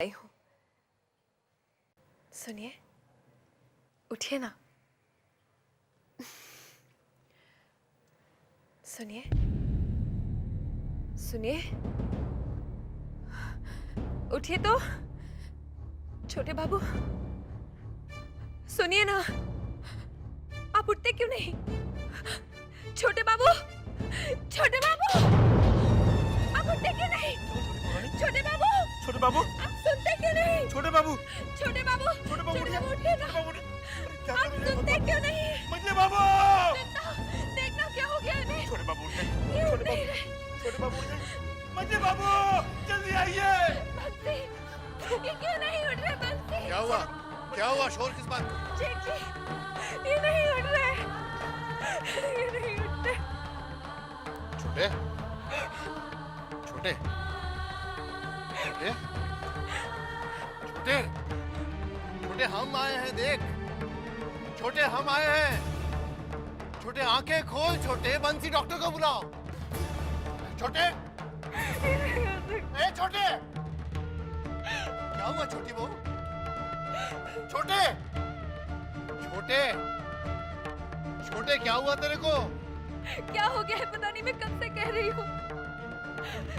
आई हूँ। सुनिए, उठिए ना। सुनिए, सुनिए, उठिए तो। छोटे बाबू, सुनिए ना। आप उठते क्यों नहीं? छोटे बाबू, छोटे बाबू, आप उठते क्यों नहीं? छोटे बाबू, छोटे बाबू, आप सुनते क्यों नहीं? छोटे बाबू, छोटे बाबू, छोटे बाबू, उठिए ना। आप सुनते क्यों नहीं? मजले बाबू, देखना क्या हो गया इन्हें? छोटे बाबू उठ ये गए, उठ नहीं रहे। छोटे बाबू उठ गए, मजले बाबू जल्दी आइए। बंसी, ये क्यों नहीं उठ रहे? बंसी, क्या हुआ? क्या हुआ? शोर किस बात? शेख जी, ये नहीं उठ रहे, ये नहीं उठते। छोटे, छोटे, छोटे, छोटे, छोटे, हम आए हैं, देख। छोटे, हम आए हैं। छोटे, आंखें खोल। छोटे, बंसी डॉक्टर को बुलाओ। छोटे, ए छोटे, क्या हुआ छोटी बहू? छोटे, छोटे, छोटे, क्या हुआ तेरे को? क्या हो गया है पता नहीं, मैं कब से कह रही हूँ,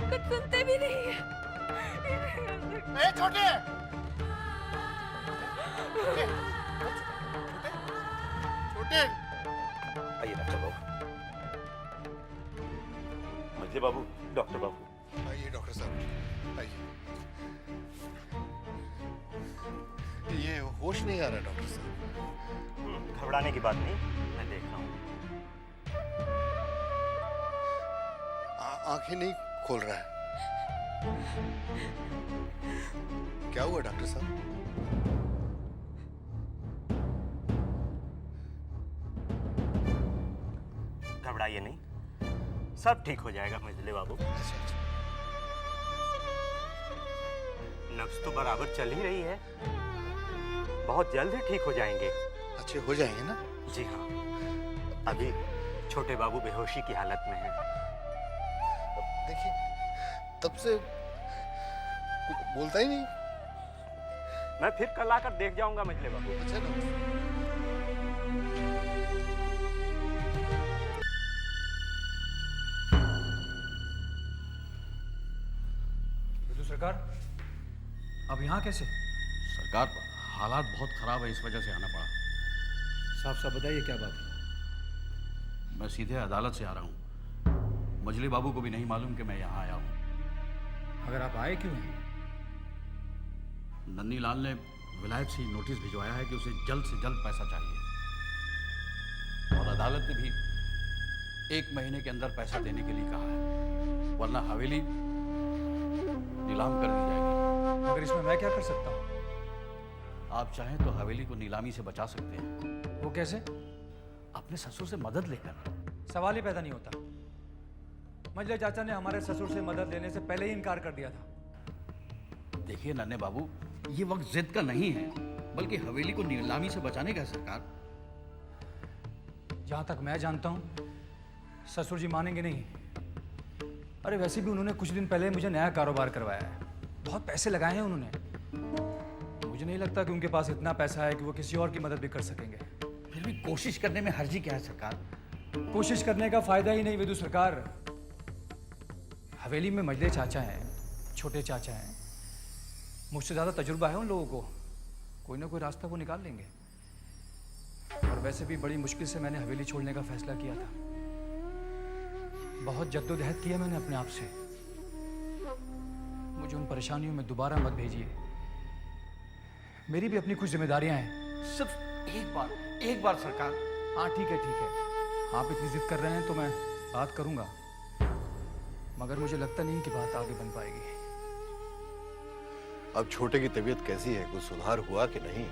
कुछ सुनते भी नहीं है। ए छोटे, छोटे, छोटे, आइए डॉक्टर बाबू, मजले बाबू, डॉक्टर बाबू। आइए डॉक्टर साहब, आइए। ये होश नहीं आ रहा डॉक्टर साहब। घबराने की बात नहीं, मैं देख रहा हूँ। आंखें नहीं खोल रहा है। क्या हुआ डॉक्टर साहब? घबराइए नहीं, सब ठीक हो जाएगा मजले बाबू। अच्छा, नब्ज तो बराबर चल ही रही है, बहुत जल्द ही ठीक हो जाएंगे। अच्छे हो जाएंगे ना? जी हाँ, अभी छोटे बाबू बेहोशी की हालत में हैं। देखिए, तब से बोलता ही नहीं। मैं फिर कल आकर देख जाऊंगा मजले बाबू। अच्छा डॉक्टर, सरकार, अब यहाँ कैसे? सरकार, हालात बहुत खराब है, इस वजह से आना पड़ा। साफ साफ बताइए क्या बात है? मैं सीधे अदालत से आ रहा हूँ। मजली बाबू को भी नहीं मालूम कि मैं यहाँ आया हूँ। अगर आप आए क्यों हैं? नन्नी लाल ने विलायत से नोटिस भिजवाया है कि उसे जल्द से जल्द पैसा चाहिए, और अदालत ने भी 1 महीने के अंदर पैसा देने के लिए कहा है, वरना हवेली नीलाम कर दी जाएगी। मगर इसमें मैं क्या कर सकता हूँ? आप चाहें तो हवेली को नीलामी से बचा सकते हैं। वो कैसे? अपने ससुर से मदद लेकर। सवाल ही पैदा नहीं होता। मजले चाचा ने हमारे ससुर से मदद लेने से पहले ही इनकार कर दिया था। देखिए नन्हे बाबू, ये वक्त जिद का नहीं है, बल्कि हवेली को नीलामी से बचाने का है सरकार। जहां तक मैं जानता हूं, ससुर जी मानेंगे नहीं। अरे वैसे भी उन्होंने कुछ दिन पहले मुझे नया कारोबार करवाया है, बहुत पैसे लगाए हैं उन्होंने। मुझे नहीं लगता कि उनके पास इतना पैसा है कि वो किसी और की मदद भी कर सकेंगे। फिर भी कोशिश करने में हर्जी क्या है सरकार? कोशिश करने का फायदा ही नहीं विदु सरकार। हवेली में मजले चाचा हैं, छोटे चाचा हैं, मुझसे ज्यादा तजुर्बा है उन लोगों को। कोई ना कोई रास्ता वो निकाल लेंगे। और वैसे भी बड़ी मुश्किल से मैंने हवेली छोड़ने का फैसला किया था। बहुत जद्दोजहद किया मैंने अपने आप से। मुझे उन परेशानियों में दोबारा मत भेजिए। मेरी भी अपनी कुछ जिम्मेदारियां हैं। सिर्फ एक बार सरकार। हाँ ठीक है ठीक है, आप इतनी जिद कर रहे हैं तो मैं बात करूंगा, मगर मुझे लगता नहीं कि बात आगे बन पाएगी। अब छोटे की तबीयत कैसी है, कुछ सुधार हुआ कि नहीं?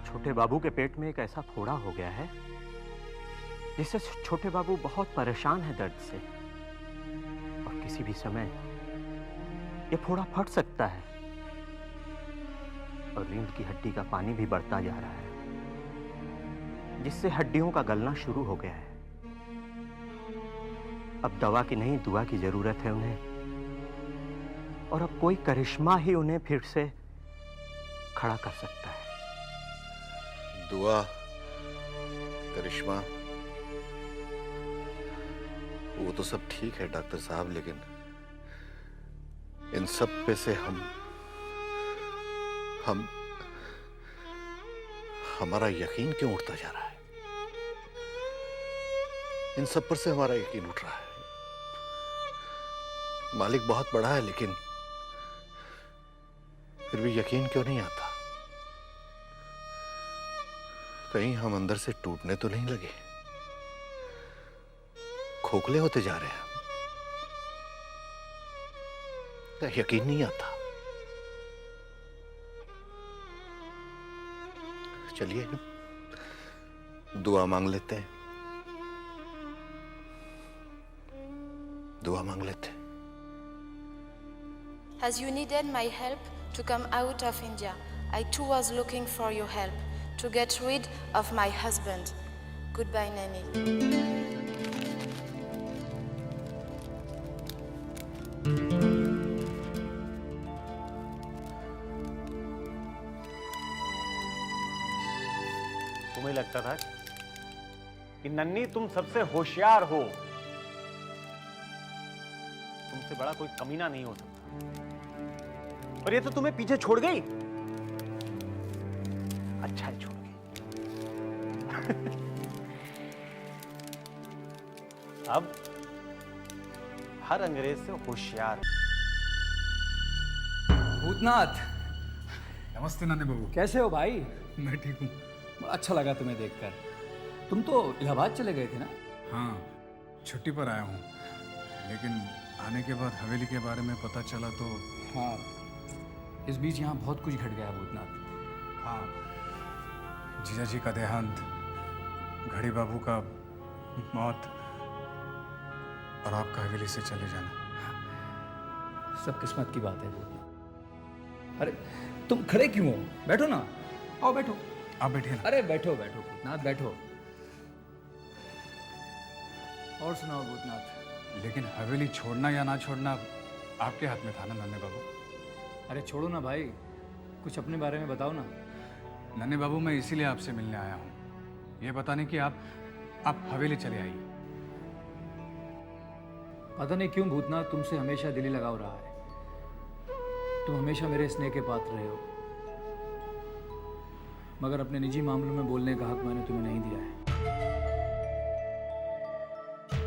छोटे बाबू के पेट में एक ऐसा फोड़ा हो गया है जिससे छोटे बाबू बहुत परेशान है दर्द से, और किसी भी समय ये फोड़ा फट सकता है, और रीढ़ की हड्डी का पानी भी बढ़ता जा रहा है जिससे हड्डियों का गलना शुरू हो गया है। अब दवा की नहीं दुआ की जरूरत है उन्हें, और अब कोई करिश्मा ही उन्हें फिर से खड़ा कर सकता है। दुआ, करिश्मा, वो तो सब ठीक है डॉक्टर साहब, लेकिन इन सब पे से हमारा यकीन क्यों उठता जा रहा है? इन सब पर से हमारा यकीन उठ रहा है। मालिक बहुत बड़ा है, लेकिन फिर भी यकीन क्यों नहीं आता? कहीं हम अंदर से टूटने तो नहीं लगे? खोखले होते जा रहे हैं, यकीन नहीं आता। चलिए दुआ मांग लेते हैं, दुआ मांग लेते हैं। As you needed my help to come out of India, I too was looking for your help to get rid of my husband. Goodbye, Nanny. तुम्हें लगता था कि नन्नी तुम सबसे होशियार हो, तुमसे बड़ा कोई कमीना नहीं हो सकता, पर ये तो तुम्हें पीछे छोड़ गई। अच्छा है छोड़ गई। अब हर अंग्रेज से होशियार। भूतनाथ, नमस्ते नानी बाबू। कैसे हो भाई? मैं ठीक हूँ। अच्छा लगा तुम्हें देखकर। तुम तो इलाहाबाद चले गए थे ना? हाँ, छुट्टी पर आया हूँ, लेकिन आने के बाद हवेली के बारे में पता चला तो। हाँ, इस बीच यहाँ बहुत कुछ घट गया भूतनाथ। हाँ, जीजा जी का देहांत, घड़ी बाबू का मौत, और आपका हवेली से चले जाना। सब किस्मत की बात है भूतनाथ। अरे तुम खड़े क्यों हो? बैठो ना, आओ बैठो। आप बैठिए ना। अरे बैठो बैठो भूतनाथ, बैठो। और सुनाओ भूतनाथ। लेकिन हवेली छोड़ना या ना छोड़ना आपके हाथ में था ना नन्हे बाबू। अरे छोड़ो ना भाई, कुछ अपने बारे में बताओ ना। नन्हे बाबू, मैं इसीलिए आपसे मिलने आया हूँ, ये बताने कि आप हवेली चले आइए। पता नहीं क्यों भूतनाथ, तुमसे हमेशा दिली लगाव रहा है। तुम हमेशा मेरे स्नेह के पात्र रहे हो, मगर अपने निजी मामलों में बोलने का हक मैंने तुम्हें नहीं दिया है।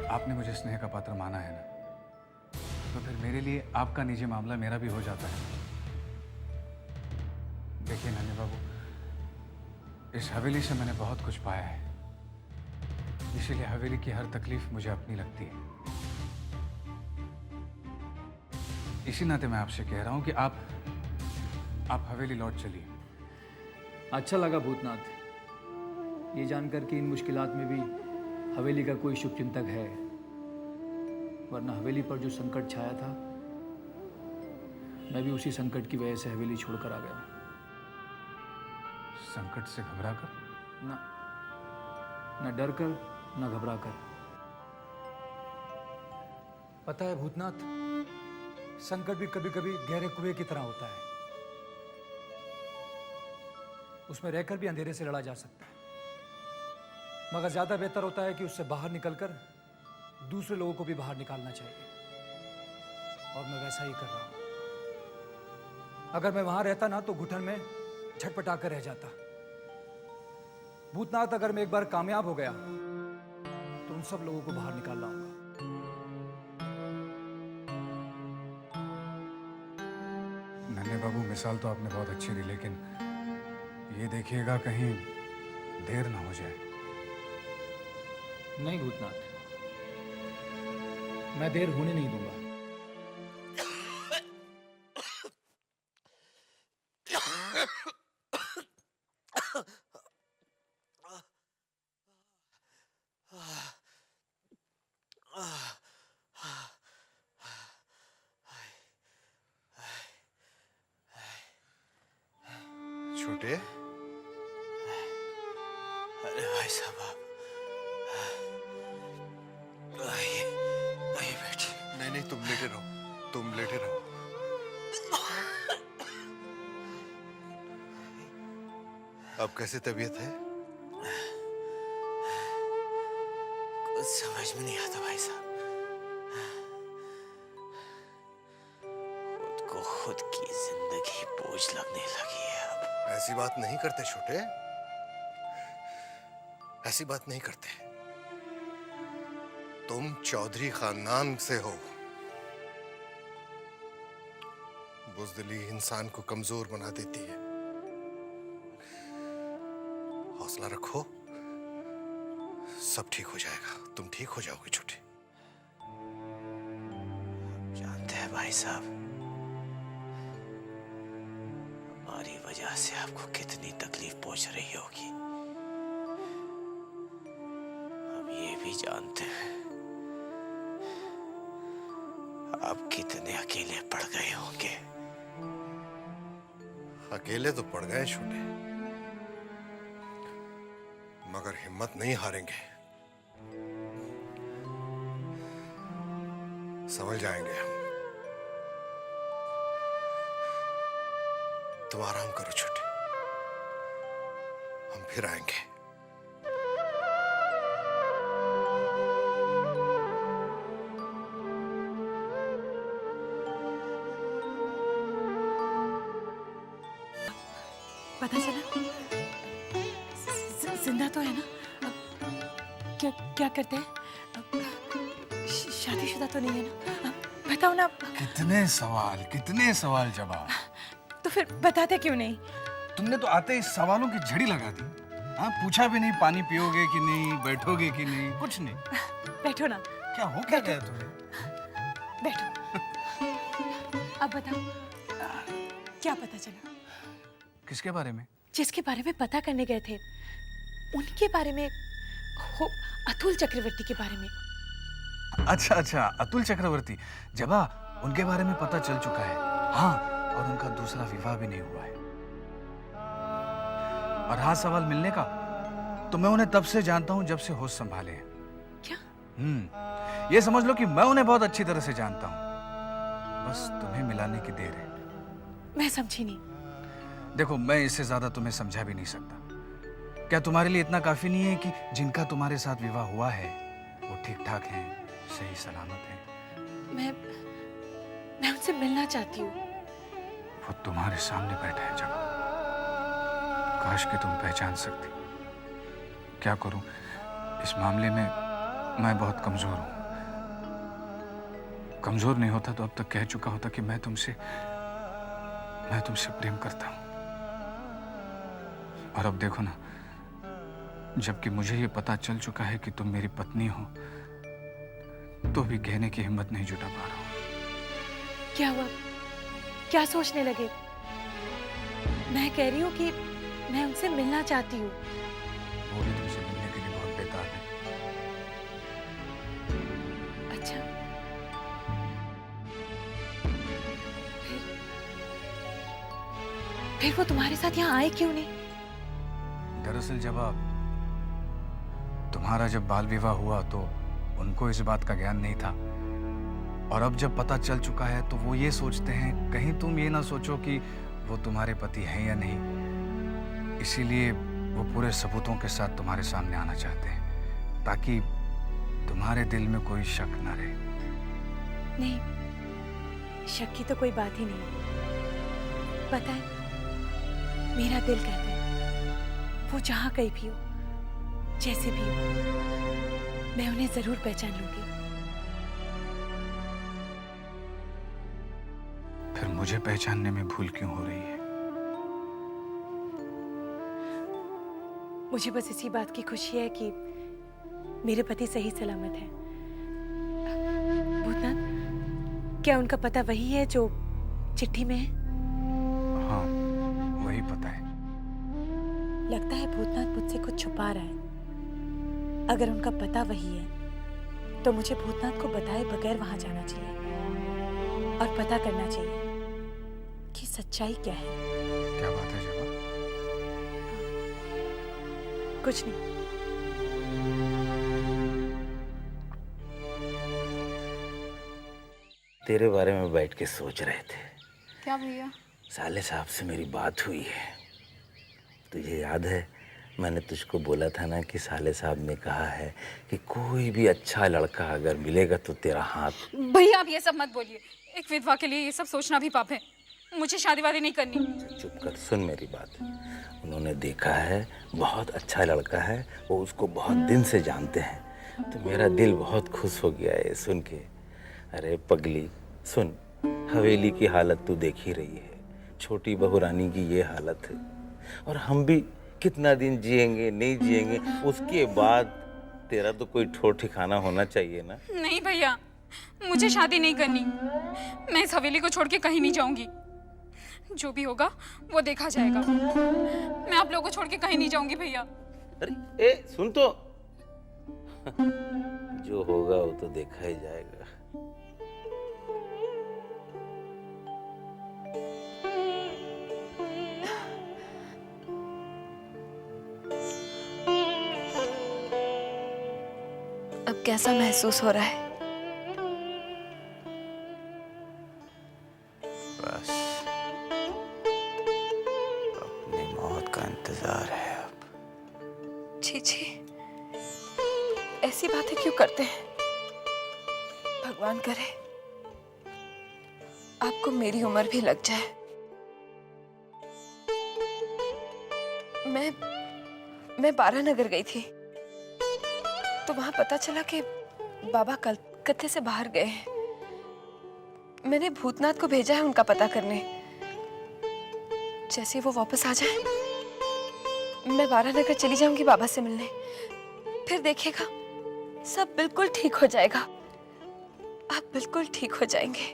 आपने मुझे स्नेह का पात्र माना है ना, तो फिर मेरे लिए आपका निजी मामला मेरा भी हो जाता है। देखिए नन्हे बाबू, इस हवेली से मैंने बहुत कुछ पाया है, इसीलिए हवेली की हर तकलीफ मुझे अपनी लगती है। इसी नाते मैं आपसे कह रहा हूं कि आप हवेली लौट चलिए। अच्छा लगा भूतनाथ ये जानकर कि इन मुश्किलात में भी हवेली का कोई शुभचिंतक है, वरना हवेली पर जो संकट छाया था, मैं भी उसी संकट की वजह से हवेली छोड़कर आ गया। संकट से घबरा कर? न डर कर न घबरा कर। पता है भूतनाथ, संकट भी कभी कभी गहरे कुएं की तरह होता है, उसमें रहकर भी अंधेरे से लड़ा जा सकता है, मगर ज्यादा बेहतर होता है कि उससे बाहर निकलकर दूसरे लोगों को भी बाहर निकालना चाहिए, और मैं वैसा ही कर रहा हूं। अगर मैं वहां रहता ना तो घुटन में झटपटा कर रह जाता। भूतनाथ, अगर मैं एक बार कामयाब हो गया तो उन सब लोगों को बाहर निकाल लाऊंगा। नन्हे बाबू, मिसाल तो आपने बहुत अच्छी दी, लेकिन ये देखिएगा कहीं देर ना हो जाए। नहीं भूतनाथ, मैं देर होने नहीं दूंगा। छोटे, अरे भाई साहब आप आइए आइए बैठिए। नहीं नहीं, तुम लेटे रहो, तुम लेटे रहो। अब कैसी तबीयत है? कुछ समझ में नहीं आता भाई साहब। खुद को खुद की जिंदगी बोझ लगने लगी है अब। ऐसी बात नहीं करते छोटे, ऐसी बात नहीं करते। तुम चौधरी खानदान से हो। बुज़दिली इंसान को कमजोर बना देती है। हौसला रखो, सब ठीक हो जाएगा। तुम ठीक हो जाओगे छोटे। जानते हैं भाई साहब, हमारी वजह से आपको कितनी तकलीफ पहुंच रही होगी। हम ये भी जानते हैं आप कितने अकेले पड़ गए होंगे। अकेले तो पड़ गए छोटे, मगर हिम्मत नहीं हारेंगे। समझ जाएंगे हम। तुम आराम करो छोटे, हम फिर आएंगे। पता चला? जिंदा तो है ना? क्या क्या करते हैं? शादीशुदा तो नहीं है ना? बताओ ना। कितने सवाल जवाब। तो फिर बताते क्यों नहीं? तुमने तो आते ही सवालों की झड़ी लगा दी। हाँ, पूछा भी नहीं पानी पियोगे कि नहीं, बैठोगे कि नहीं, कुछ नहीं। बैठो ना, क्या हो क्या गया तुम्हें? बैठो। अब बताओ, क्या पता चला? किसके बारे में? जिसके बारे में पता करने गए थे, उनके बारे में। हो, अतुल चक्रवर्ती के बारे में। अच्छा अच्छा, अतुल चक्रवर्ती। जबा, उनके बारे में पता चल चुका है। हाँ, और उनका दूसरा विवाह भी नहीं हुआ है। और हाँ, सवाल मिलने का, तो मैं उन्हें तब से जानता हूं जब से होश संभाले हैं। क्या? ये समझ लो कि मैं उन्हें बहुत अच्छी तरह से जानता हूं। बस तुम्हें मिलाने की देर है। मैं समझी नहीं। देखो, मैं इससे ज्यादा तुम्हें समझा भी नहीं सकता। क्या तुम्हारे लिए इतना काफी नहीं है कि जिनका तुम्हारे साथ विवाह हुआ है वो ठीक ठाक हैं, सही सलामत हैं? मैं उनसे मिलना चाहती हूँ। वो तुम्हारे सामने बैठा है जब। काश कि तुम पहचान सकती। क्या करूं, इस मामले में मैं बहुत कमजोर हूं। कमजोर नहीं होता तो अब तक कह चुका होता कि मैं तुमसे प्रेम करता हूं। और अब देखो ना, जबकि मुझे ये पता चल चुका है कि तुम मेरी पत्नी हो, तो भी कहने की हिम्मत नहीं जुटा पा रहा हूं। क्या हुआ? क्या सोचने लगे? मैं कह रही हूँ कि मैं उनसे मिलना चाहती हूँ। वो भी तुमसे मिलने के लिए बहुत बेताब है। अच्छा, फिर वो तुम्हारे साथ यहाँ आए क्यों नहीं? दरअसल तुम्हारा जब बाल विवाह हुआ तो उनको इस बात का ज्ञान नहीं था। और अब जब पता चल चुका है तो वो ये सोचते हैं कहीं तुम ये ना सोचो कि वो तुम्हारे पति हैं या नहीं। इसीलिए वो पूरे सबूतों के साथ तुम्हारे सामने आना चाहते हैं, ताकि तुम्हारे दिल में कोई शक ना रहे। नहीं, शक की तो कोई बात ही नहीं। पता है, मेरा दिल कहता है वो जहां कहीं भी हो, जैसे भी हो, मैं उन्हें जरूर पहचान लूंगी। फिर मुझे पहचानने में भूल क्यों हो रही है? मुझे बस इसी बात की खुशी है कि मेरे पति सही सलामत है। भूतनाथ, क्या उनका पता वही है जो चिट्ठी में है? हाँ, वही पता है। लगता है भूतनाथ मुझसे कुछ छुपा रहा है। अगर उनका पता वही है तो मुझे भूतनाथ को बताए बगैर वहां जाना चाहिए और पता करना चाहिए कि सच्चाई क्या है। क्या बात है जबा? कुछ नहीं। तेरे बारे में बैठ के सोच रहे थे। क्या भैया? साले साहब से मेरी बात हुई है। तुझे याद है मैंने तुझको बोला था ना कि साले साहब ने कहा है कि कोई भी अच्छा लड़का अगर मिलेगा तो तेरा हाथ। भैया आप ये सब मत बोलिए। एक विधवा के लिए ये सब सोचना भी पाप है। मुझे शादी वादी नहीं करनी। चुप कर, सुन मेरी बात। उन्होंने देखा है बहुत अच्छा लड़का है, वो उसको बहुत दिन से जानते हैं, तो मेरा दिल बहुत खुश हो गया है सुन के। अरे पगली सुन, हवेली की हालत तू देख ही रही है, छोटी बहू रानी की ये हालत है, और हम भी कितना दिन जिएंगे नहीं जिएंगे, उसके बाद तेरा तो कोई ठोर ठिकाना होना चाहिए ना। नहीं भैया, मुझे शादी नहीं करनी। मैं इस हवेली को छोड़ के कहीं नहीं जाऊंगी। जो भी होगा वो देखा जाएगा। मैं आप लोगों को छोड़ के कहीं नहीं जाऊंगी भैया। अरे ए सुन तो जो होगा वो तो देखा ही जाएगा। अब कैसा महसूस हो रहा है? बस अपनी मौत का इंतजार है अब। छी छी, ऐसी बातें क्यों करते हैं? भगवान करे आपको मेरी उम्र भी लग जाए। मैं बारानगर गई थी तो वहां पता चला कि बाबा कलकत्ते से बाहर गए हैं। मैंने भूतनाथ को भेजा है उनका पता करने। जैसे वो वापस आ जाए मैं बारानगर चली जाऊंगी बाबा से मिलने। फिर देखिएगा सब बिल्कुल ठीक हो जाएगा। आप बिल्कुल ठीक हो जाएंगे।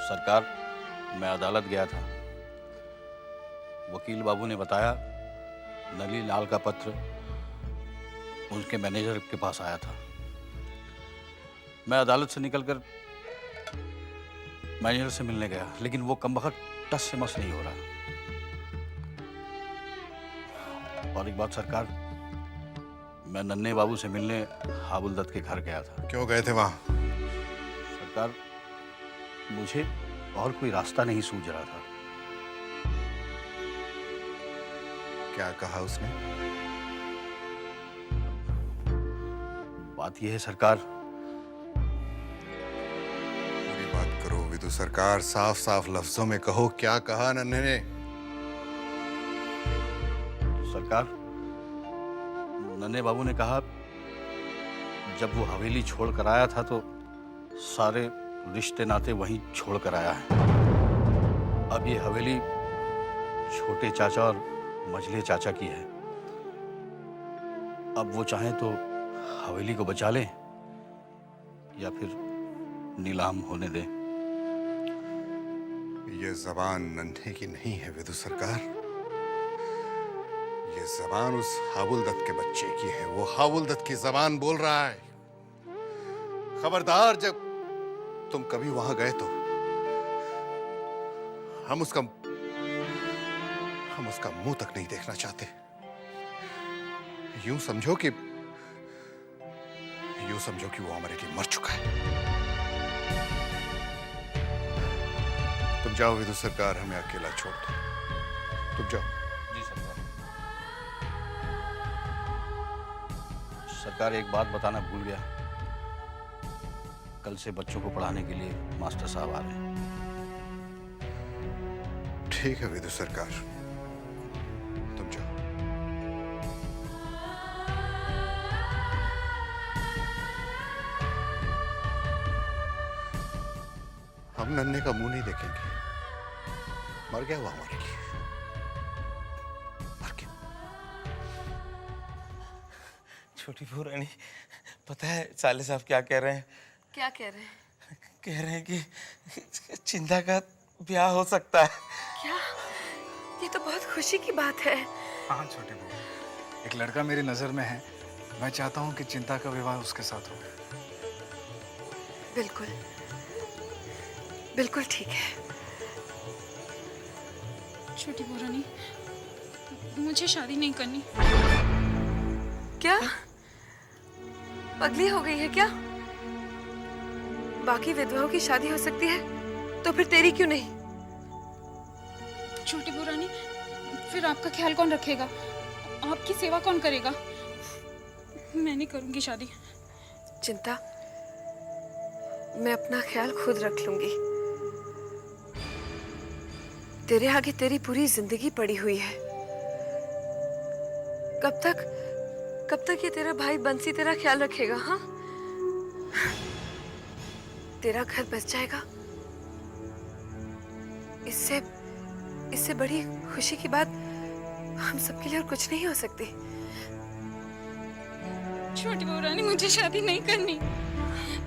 सरकार, मैं अदालत गया था। वकील बाबू ने बताया नली लाल का पत्र उनके मैनेजर के पास आया था। मैं अदालत से निकलकर मैनेजर से मिलने गया, लेकिन वो कमबख्त टस से मस नहीं हो रहा। और एक बात सरकार, मैं नन्हे बाबू से मिलने हाबुलदत्त के घर गया था। क्यों गए थे वहां? सरकार, मुझे और कोई रास्ता नहीं सूझ रहा था। क्या कहा उसने? बात यह है सरकार। पूरी बात करो विदु सरकार, साफ साफ लफ्जों में कहो, क्या कहा नन्हे ने? सरकार, नन्हे बाबू ने कहा जब वो हवेली छोड़ कर आया था तो सारे रिश्ते नाते वहीं छोड़ कर आया है। अब ये हवेली छोटे चाचा और मझले चाचा की है। अब वो चाहें तो हवेली को बचा लें या फिर नीलाम होने दें? ये जबान नन्हे की नहीं है विदु सरकार। ये जबान उस हावुल दत्त के बच्चे की है। वो हावुल दत्त की जबान बोल रहा है। खबरदार, जब तुम कभी वहां गए तो हम उसका मुंह तक नहीं देखना चाहते। यूं समझो कि वो हमारे लिए मर चुका है। तुम जाओ विदु सरकार, हमें अकेला छोड़ दो। तुम जाओ। जी सरकार। सरकार, एक बात बताना भूल गया। कल से बच्चों को पढ़ाने के लिए मास्टर साहब आ रहे हैं। ठीक है विदु सरकार, तुम जाओ। हम नन्हे का मुंह नहीं देखेंगे। मर गया वो हमारे लिए। मर गया। छोटी बहू रानी, पता है साले साहब क्या कह रहे हैं? क्या कह रहे हैं? कह रहे हैं कि चिंता का ब्याह हो सकता है। क्या? ये तो बहुत खुशी की बात है। हाँ छोटी बहू, एक लड़का मेरी नजर में है। मैं चाहता हूँ कि चिंता का विवाह उसके साथ हो। बिल्कुल बिल्कुल ठीक है। छोटी बहू रानी, मुझे शादी नहीं करनी। क्या पगली हो गई है क्या? बाकी विधवाओं की शादी हो सकती है तो फिर तेरी क्यों नहीं? छोटी बहू रानी, फिर आपका ख्याल कौन रखेगा? आपकी सेवा कौन करेगा? मैं नहीं करूंगी शादी। चिंता, मैं अपना ख्याल खुद रख लूंगी। तेरे आगे तेरी पूरी जिंदगी पड़ी हुई है। कब तक ये तेरा भाई बंसी तेरा ख्याल रखेगा? हाँ, तेरा घर बस जाएगा। इससे बड़ी खुशी की बात हम सबके लिए और कुछ नहीं हो सकती। छोटी बहू रानी, मुझे शादी नहीं करनी।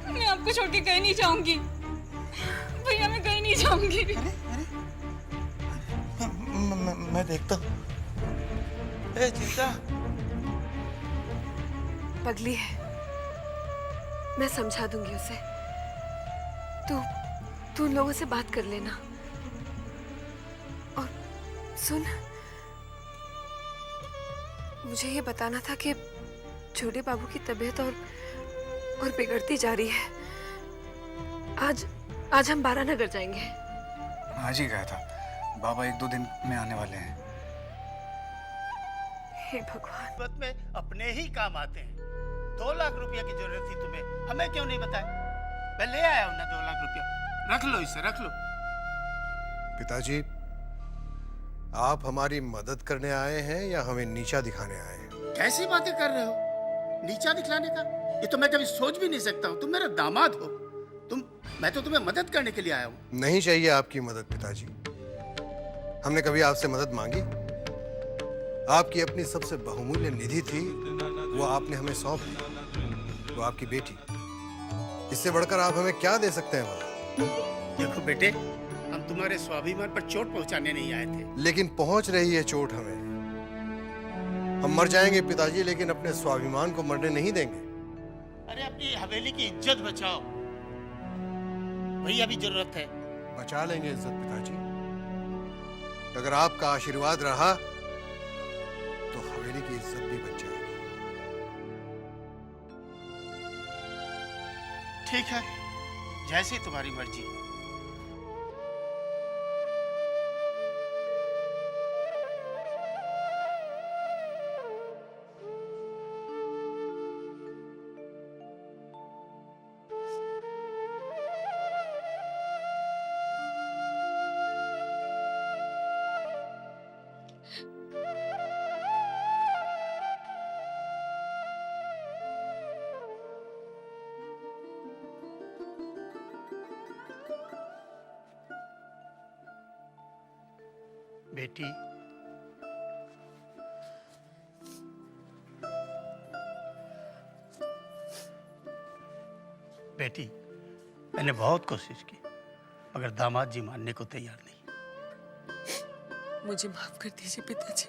मैं आपको छोड़ के कहीं नहीं जाऊंगी भैया, मैं कहीं नहीं जाऊंगी। मैं देखता हूँ। ए चिंता, पगली है, मैं समझा दूंगी उसे। तू उन लोगों से बात कर लेना। और सुन, मुझे ये बताना था कि छोटे बाबू की तबीयत और बिगड़ती जा रही है। आज हम बारानगर जाएंगे। आज ही गया था, बाबा 1-2 दिन में आने वाले हैं। हे भगवान, मुसीबत में अपने ही काम आते हैं। 2 लाख रुपया की जरूरत थी तुम्हें, हमें क्यों नहीं बताया? मैं ले आया हूं ना 2 लाख रुपया। रख लो इसे, रख लो। पिताजी, आप हमारी मदद करने आए हैं या हमें नीचा दिखाने आए हैं? कैसी बातें कर रहे हो? नीचा दिखलाने का ये तो मैं कभी सोच भी नहीं सकता हूँ। तुम मेरा दामाद हो। मैं तो तुम्हें मदद करने के लिए आया हूँ। नहीं चाहिए आपकी मदद पिताजी। हमने कभी आपसे मदद मांगी? आपकी अपनी सबसे बहुमूल्य निधि थी, वो आपने हमें सौंप दी। वो आपकी बेटी। इससे बढ़कर आप हमें क्या दे सकते हैं भला? देखो बेटे, हम तुम्हारे स्वाभिमान पर चोट पहुंचाने नहीं आए थे। लेकिन पहुंच रही है चोट हमें। हम मर जाएंगे पिताजी, लेकिन अपने स्वाभिमान को मरने नहीं देंगे। अरे अपनी हवेली की इज्जत बचाओ, वही अभी जरूरत है। बचा लेंगे इज्जत पिताजी। अगर आपका आशीर्वाद रहा तो हवेली की इज्जत भी बच जाएगी। ठीक है, जैसी तुम्हारी मर्जी। बेटी, बेटी, मैंने बहुत कोशिश की मगर दामाद जी मानने को तैयार नहीं। मुझे माफ कर दीजिए पिताजी,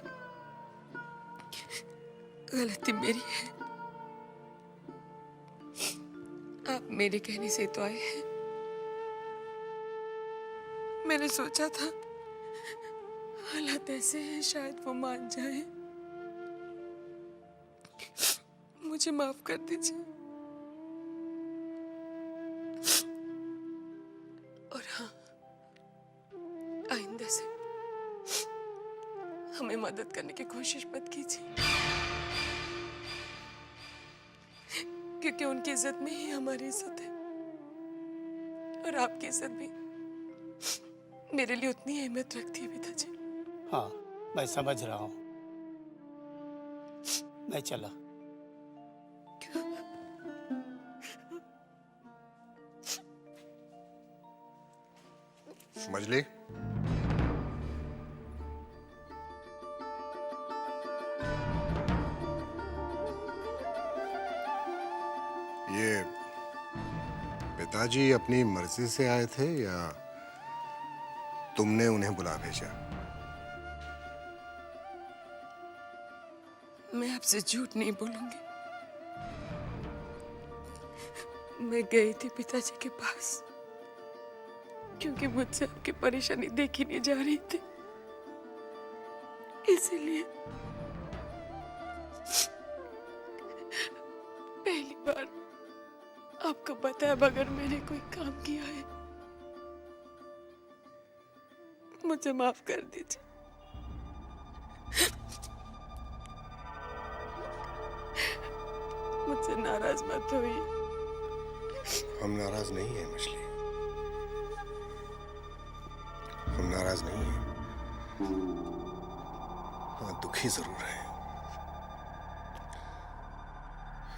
गलती मेरी है। आप मेरे कहने से तो आए हैं। मैंने सोचा था हालात ऐसे हैं शायद वो मान जाए। मुझे माफ कर दीजिए। और हाँ, आइंदा से हमें मदद करने की कोशिश मत कीजिए, क्योंकि उनकी इज्जत में ही हमारी इज्जत है। और आपकी इज्जत भी मेरे लिए उतनी अहमियत रखती है पिताजी। हाँ, मैं समझ रहा हूँ। मैं चला। मजली, ये पिताजी अपनी मर्जी से आए थे या तुमने उन्हें बुला भेजा? मैं आपसे झूठ नहीं बोलूंगी। मैं गई थी पिताजी के पास क्योंकि मुझसे आपकी परेशानी देखी नहीं जा रही थी, इसीलिए पहली बार आपको बताया बगैर मैंने कोई काम किया है। मुझे माफ कर दीजिए। मुझसे नाराज मत होइए। हम नाराज नहीं हैं मछली, हम नाराज नहीं हैं। हाँ, दुखी जरूर हैं।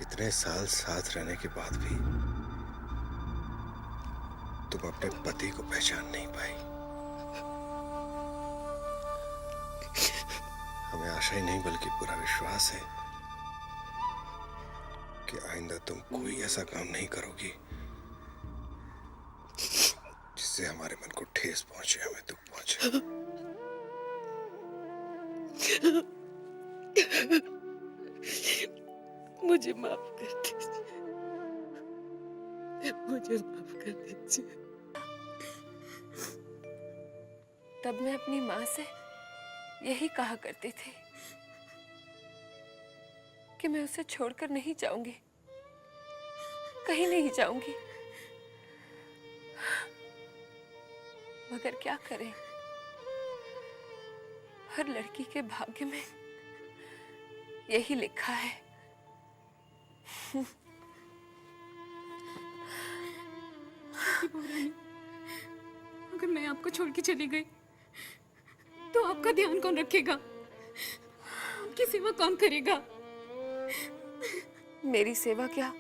इतने साल साथ रहने के बाद भी तुम अपने पति को पहचान नहीं पाई। हमें आशा ही नहीं बल्कि पूरा विश्वास है कि आइंदा तुम कोई ऐसा काम नहीं करोगी जिससे हमारे मन को ठेस पहुंचे, हमें दुख पहुंचे। मुझे माफ कर दीजिए। मुझे माफ कर दीजिए। तब मैं अपनी माँ से यही कहा करती थी कि मैं उसे छोड़कर नहीं जाऊंगी, कहीं नहीं जाऊंगी। मगर क्या करें, हर लड़की के भाग्य में यही लिखा है। अगर मैं आपको छोड़ के चली गई तो आपका ध्यान कौन रखेगा? आपकी सेवा कौन करेगा? मेरी सेवा क्या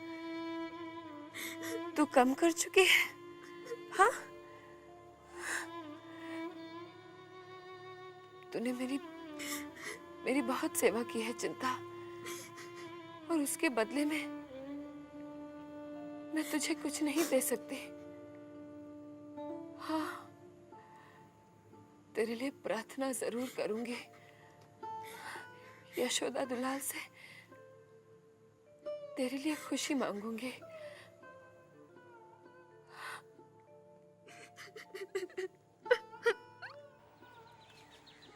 तू कम कर चुकी है? हाँ, तूने मेरी बहुत सेवा की है चिंता, और उसके बदले में मैं तुझे कुछ नहीं दे सकती। हाँ, तेरे लिए प्रार्थना जरूर करूंगी। यशोदा दुलाल से तेरे लिए खुशी मांगूंगी।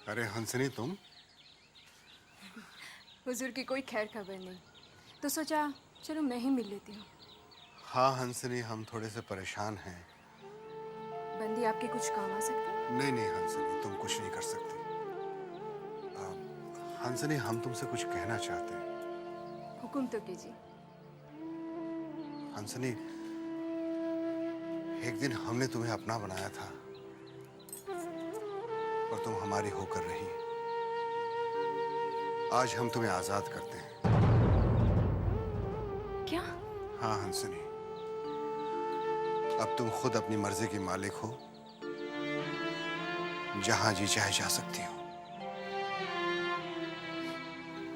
अरे हंसनी, तुम? हुजूर की कोई खैर खबर नहीं, तो सोचा चलो मैं ही मिल लेती हूँ। हाँ हंसनी, हम थोड़े से परेशान हैं। बंदी आपके कुछ काम आ सकती है? नहीं नहीं हंसनी, तुम कुछ नहीं कर सकती। हंसनी, हम तुमसे कुछ कहना चाहते हैं। हुक्म तो कीजिए। हंसनी, एक दिन हमने तुम्हें अपना बनाया था और तुम हमारी होकर रही। आज हम तुम्हें आजाद करते हैं। क्या? हाँ हंसनी, अब तुम खुद अपनी मर्जी की मालिक हो, जहां जी चाहे जा सकती हो।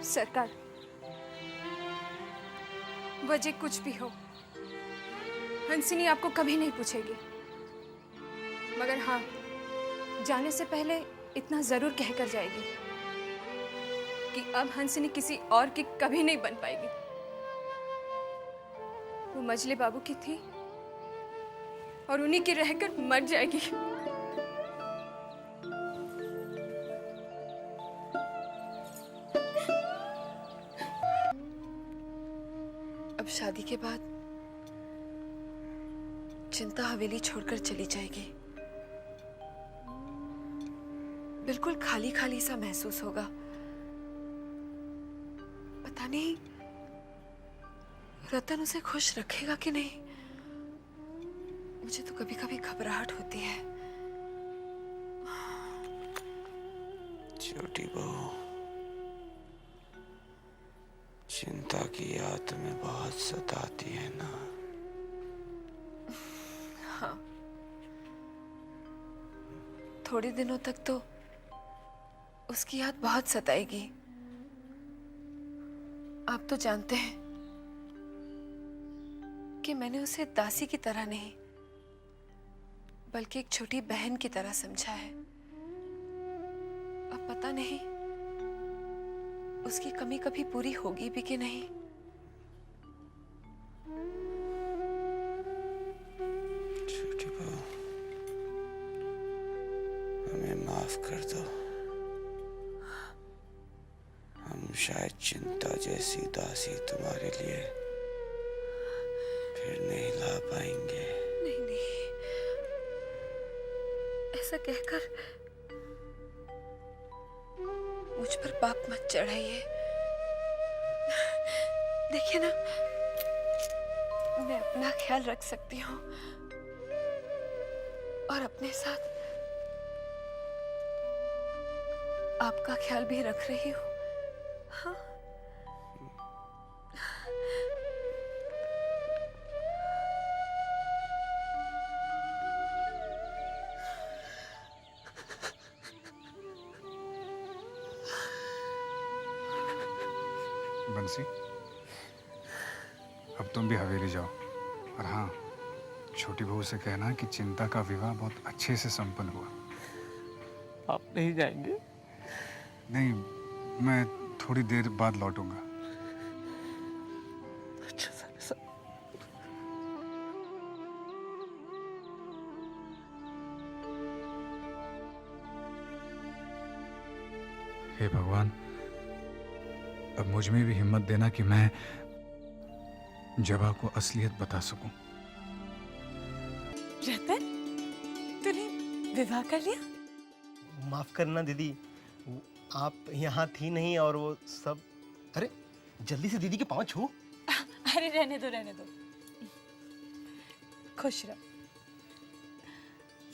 सरकार, वजह कुछ भी हो, हंसिनी आपको कभी नहीं पूछेगी, मगर हाँ, जाने से पहले इतना जरूर कहकर जाएगी कि अब हंसिनी किसी और की कभी नहीं बन पाएगी। वो मजले बाबू की थी और उन्हीं की रहकर मर जाएगी। अब शादी के बाद चिंता हवेली छोड़कर चली जाएगी। बिल्कुल खाली खाली सा महसूस होगा। पता नहीं रतन उसे खुश रखेगा कि नहीं। मुझे तो कभी कभी घबराहट होती है। छोटी बहू, चिंता की याद तुम्हें बहुत सताती है ना? हाँ, थोड़े दिनों तक तो उसकी याद बहुत सताएगी। आप तो जानते हैं कि मैंने उसे दासी की तरह नहीं बल्कि एक छोटी बहन की तरह समझा है। अब पता नहीं उसकी कमी कभी पूरी होगी भी कि नहीं। छोटी बहू, हमें माफ कर दो। हम शायद चिंता जैसी दासी तुम्हारे लिए फिर नहीं ला पाएंगे। नहीं नहीं, ऐसा कहकर मुझ पर पाप मत चढ़ाइए। देखिए ना, मैं अपना ख्याल रख सकती हूँ और अपने साथ आपका ख्याल भी रख रही हूँ। हाँ, बंसी, अब तुम भी हवेली जाओ। और हाँ, छोटी बहू से कहना कि चिंता का विवाह बहुत अच्छे से संपन्न हुआ। आप नहीं जाएंगे? नहीं, मैं थोड़ी देर बाद लौटूंगा। अच्छा सर। हे भगवान, अब मुझ में भी हिम्मत देना कि मैं जबा को असलियत बता सकूं। रतन, तूने विवाह कर लिया? माफ करना दीदी, आप यहाँ थी नहीं और वो सब। अरे जल्दी से दीदी के पाँव छू। अरे रहने दो रहने दो, खुश रहो।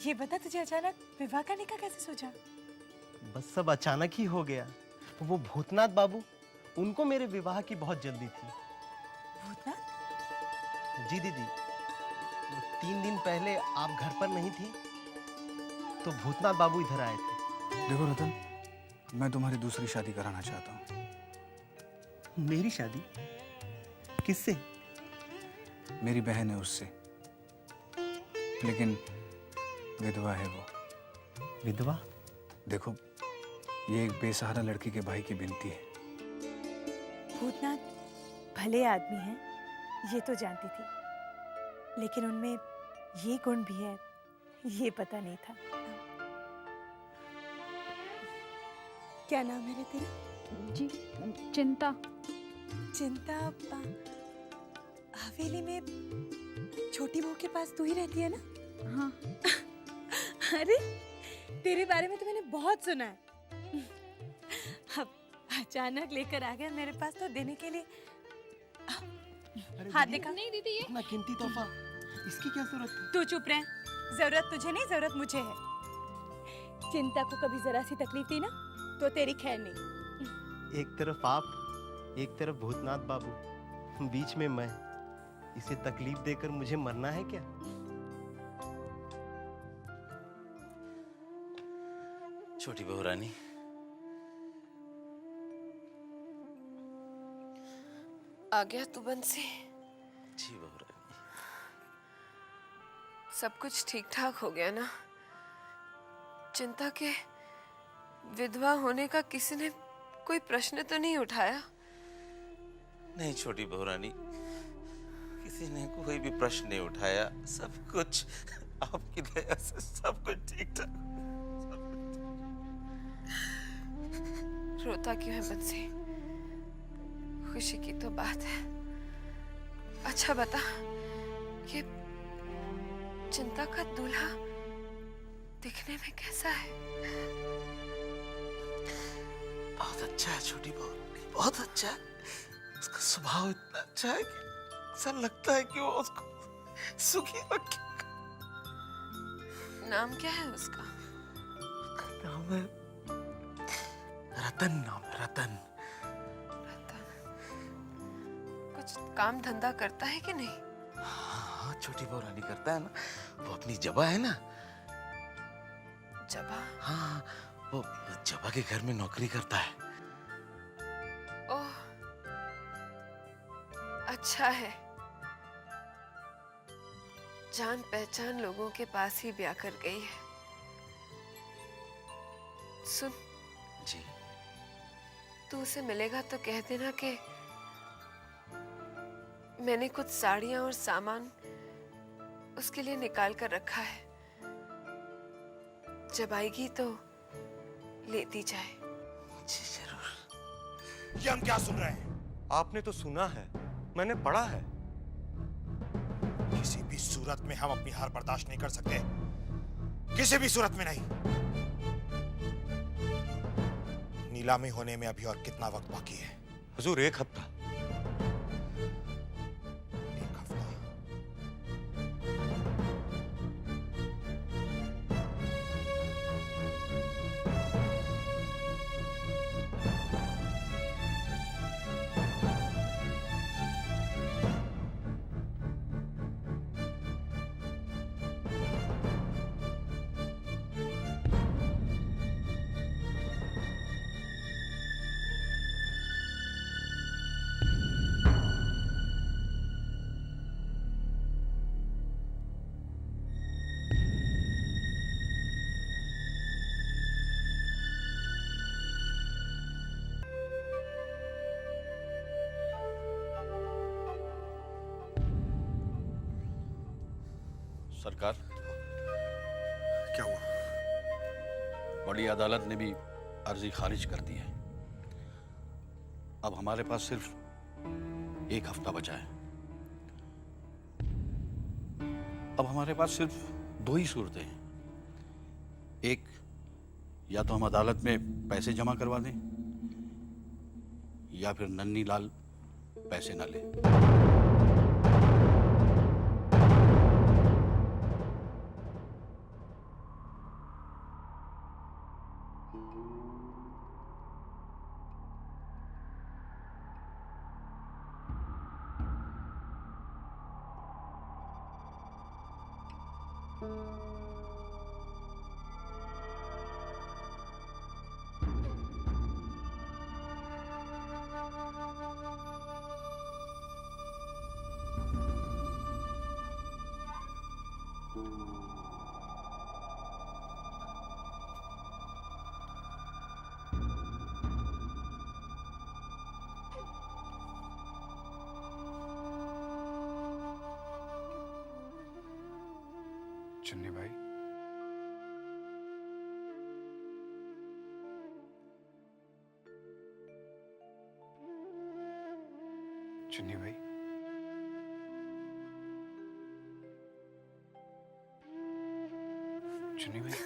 ये बता, तुझे अचानक विवाह करने का कैसे सोचा? बस सब अचानक ही हो गया। वो भूतनाथ बाबू, उनको मेरे विवाह की बहुत जल्दी थी। भूतनाथ? जी दीदी, 3 दिन पहले आप घर पर नहीं थी तो भूतनाथ बाबू इधर आए थे। देखो रतन, मैं तुम्हारी दूसरी शादी कराना चाहता हूँ। मेरी शादी? किससे? मेरी बहन है उससे, लेकिन विधवा है वो। विधवा? देखो, ये एक बेसहारा लड़की के भाई की विनती है। भूतनाथ भले आदमी हैं, ये तो जानती थी, लेकिन उनमें ये गुण भी है, ये पता नहीं था। क्या नाम है रे तेरा? जी, चिंता। चिंता। हवेली में छोटी बहू के पास तू ही रहती है ना? हाँ। अरे तेरे बारे में तो मैंने बहुत सुना है। अब अचानक लेकर आ गया मेरे पास तो देने के लिए। हाथ दिखा। नहीं दीदी, ये इतना कीमती तोहफा, इसकी क्या जरूरत थी? तू चुप रह। जरूरत तुझे नहीं, जरूरत मुझे है। चिंता को कभी जरा सी तकलीफ दी ना तो तेरी खैर नहीं। एक तरफ आप, एक तरफ भूतनाथ बाबू, बीच में मैं। इसे तकलीफ देकर मुझे मरना है क्या? छोटी बहू रानी, आ गया तू बंसी? जी बहू रानी। सब कुछ ठीक ठाक हो गया ना? चिंता के विधवा होने का किसी ने कोई प्रश्न तो नहीं उठाया? नहीं छोटी बहू रानी, किसी ने कोई भी प्रश्न नहीं उठाया। सब कुछ आपकी दया से सब कुछ ठीक ठाक। रोता क्यों है बंसी? खुशी की तो बात है। अच्छा बता, ये चिंता का दूल्हा दिखने में कैसा है? बहुत अच्छा है छोटी बहू, बहुत अच्छा है। उसका स्वभाव इतना अच्छा है कि ऐसा लगता है कि वो उसको सुखी रखेगा। नाम क्या है उसका? नाम है रतन। नाम है रतन। रतन। कुछ काम धंधा करता है कि नहीं? हाँ, छोटी बहू रानी करता है ना। वो अपनी जबा है ना। जबा? हाँ, वो जबा के घर में नौकरी करता है। ओह, अच्छा है। जान पहचान लोगों के पास ही ब्याह कर गई है। सुन जी, तू उसे मिलेगा तो कह देना कि मैंने कुछ साड़ियां और सामान उसके लिए निकाल कर रखा है। जब आएगी तो लेती जाए। जी जरूर। ये हम क्या सुन रहे हैं? आपने तो सुना है, मैंने पढ़ा है। किसी भी सूरत में हम अपनी हार बर्दाश्त नहीं कर सकते, किसी भी सूरत में नहीं। नीलामी होने में अभी और कितना वक्त बाकी है? हुजूर, 1 हफ्ता। 1 हफ्ता? सरकार, क्या हुआ? बड़ी अदालत ने भी अर्जी खारिज कर दी है। अब हमारे पास सिर्फ 1 हफ्ता बचा है। अब हमारे पास सिर्फ 2 ही सूरतें हैं। एक, या तो हम अदालत में पैसे जमा करवा दें, या फिर नन्ही लाल पैसे न ले। चुन्नी भाई, चुन्नी भाई, चुन्नी भाई,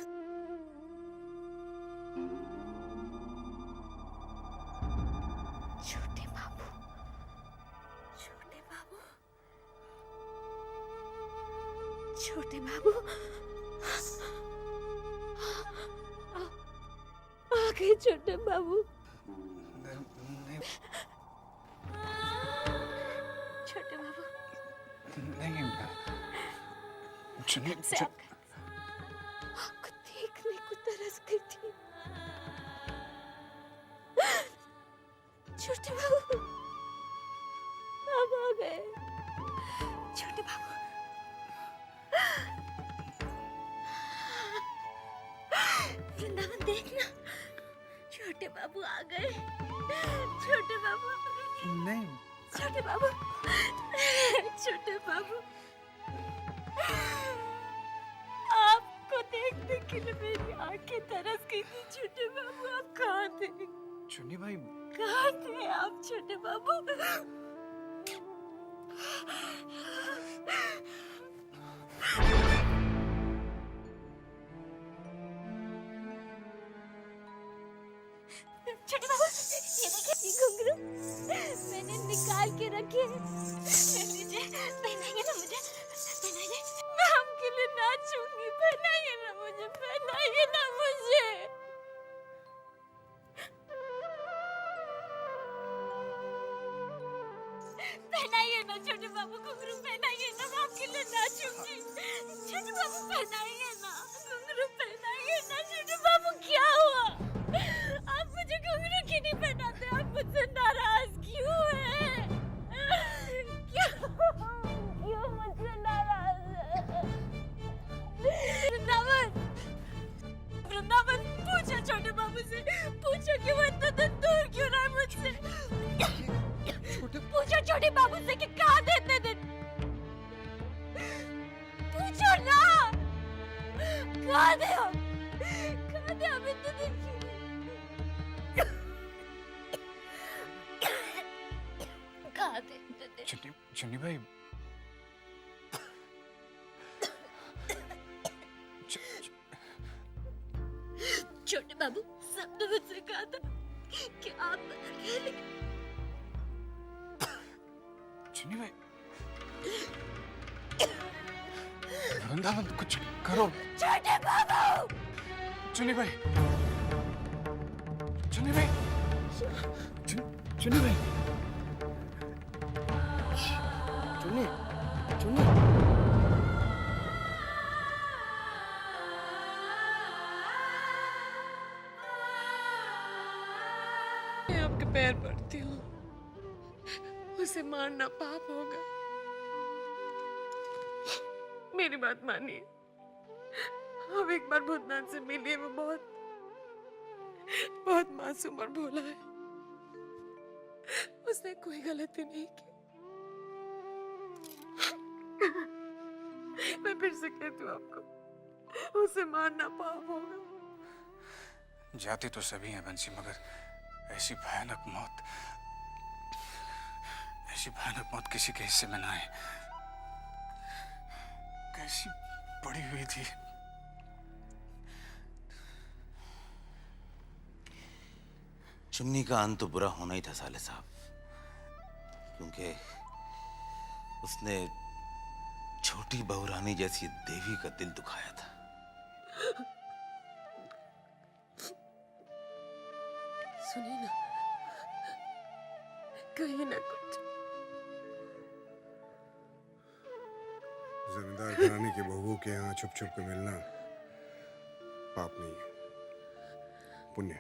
छोटे बाबू, छोटे बाबू, छोटे बाबू, आ गए छोटे बाबू। छोटे बाबू, नहीं, चुन्नी, से आपको देखने को तरस गई थी। छोटे बाबू, आप आ गए। छोटे बाबू, गए। छोटे बाबू। नहीं। छोटे बाबू। छोटे बाबू। आपको देखने के लिए मेरी आंखें तरस गई थी छोटे बाबू। आप कहाँ थे? चुन्नी भाई। कहाँ थे आप छोटे बाबू? छोटे बाबू, ये देखिए, ये घुंघरू मैंने निकाल के रखे हैं। लीजिए, पहनाइए ना मुझे, पहनाइए। मैं आपके लिए नाचूंगी। पहनाइए ना मुझे, पहनाइए ना मुझे। पहनाइए ना छोटे बाबू घुंघरू, पहनाइए ना, मैं आपके लिए नाचूंगी। छोटे बाबू पहनाइए ना घुंघरू, पहनाइए ना। छोटे बाबू क्या हुआ? आप मुझे घुंघरू क्यों नहीं पहनाते? आप मुझसे नाराज क्यों हैं? क्यों मुझसे नाराज हैं? वृंदावन पूछो छोटे बाबू से, पूछो कि वो इतना दिन दूर क्यों रहा मुझसे। पूछो छोटे बाबू से कि कहाँ थे इतने दिन। पूछो ना, कहाँ थे हम? कहाँ थे हम इतने दिन? कहाँ थे इतने दिन? चुन्नी भाई। छोटे बाबू, सबने मुझसे कहा था कि आप बदल गए, लेकिन चुन्नी भाई। वृंदावन कुछ करो। छोटे बाबू। चुन्नी भाई। चुन्नी भाई। चुन्नी भाई। चुन्नी, चुन्नी। मैं आपके पैर पड़ती हूँ, उसे मारना पाप होगा। मेरी बात मानिए, अब एक बार भूतनाथ से मिलिए। वो बहुत मासूम और भोला है। उसने कोई गलती नहीं की। मैं फिर से कहती हूँ आपको, उसे मारना पाप होगा। जाते तो सभी हैं बंसी, मगर ऐसी भयानक मौत किसी के हिस्से में ना आए। कैसी पड़ी हुई थी। चुन्नी का अंत तो बुरा होना ही था साले साहब, क्योंकि उसने छोटी बहुरानी जैसी देवी का दिल दुखाया था। सुनिए ना, कहीं ना कुछ। जमींदार घराने के बहुओं के यहाँ छुप छुप के मिलना पाप नहीं है, पुण्य।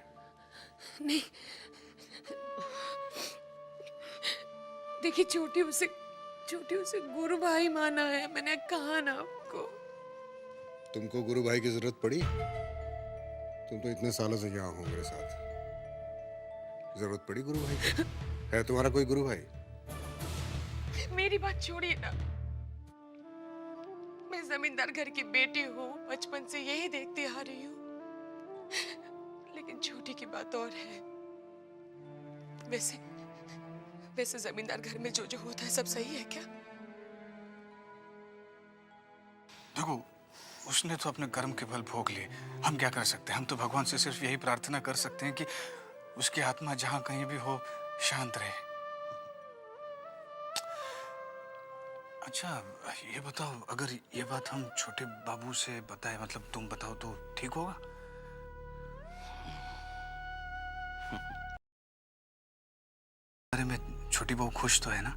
नहीं, देखिए, छोटी उसे गुरु भाई माना है। मैंने कहा ना आपको। तुमको गुरु भाई की जरूरत पड़ी? तुम तो इतने सालों से यहाँ हो मेरे साथ। जरूरत पड़ी गुरु भाई की? है तुम्हारा कोई गुरु भाई? मेरी बात छोड़िए ना। मैं जमींदार घर की बेटी हूँ, बचपन से यही देखती आ रही हूँ। लेकिन छोटी की बात और है। वैसे जमींदार घर में जो होता है सब सही है क्या? देखो, उसने तो अपने कर्म के बल भोग लिए। हम क्या कर सकते हैं? हम तो भगवान से सिर्फ यही प्रार्थना कर सकते हैं कि उसकी आत्मा जहां कहीं भी हो शांत रहे। अच्छा, ये बताओ, अगर ये बात हम छोटे बाबू से बताए, मतलब तुम बताओ, तो ठीक होगा? अरे में छोटी बहू खुश तो है ना?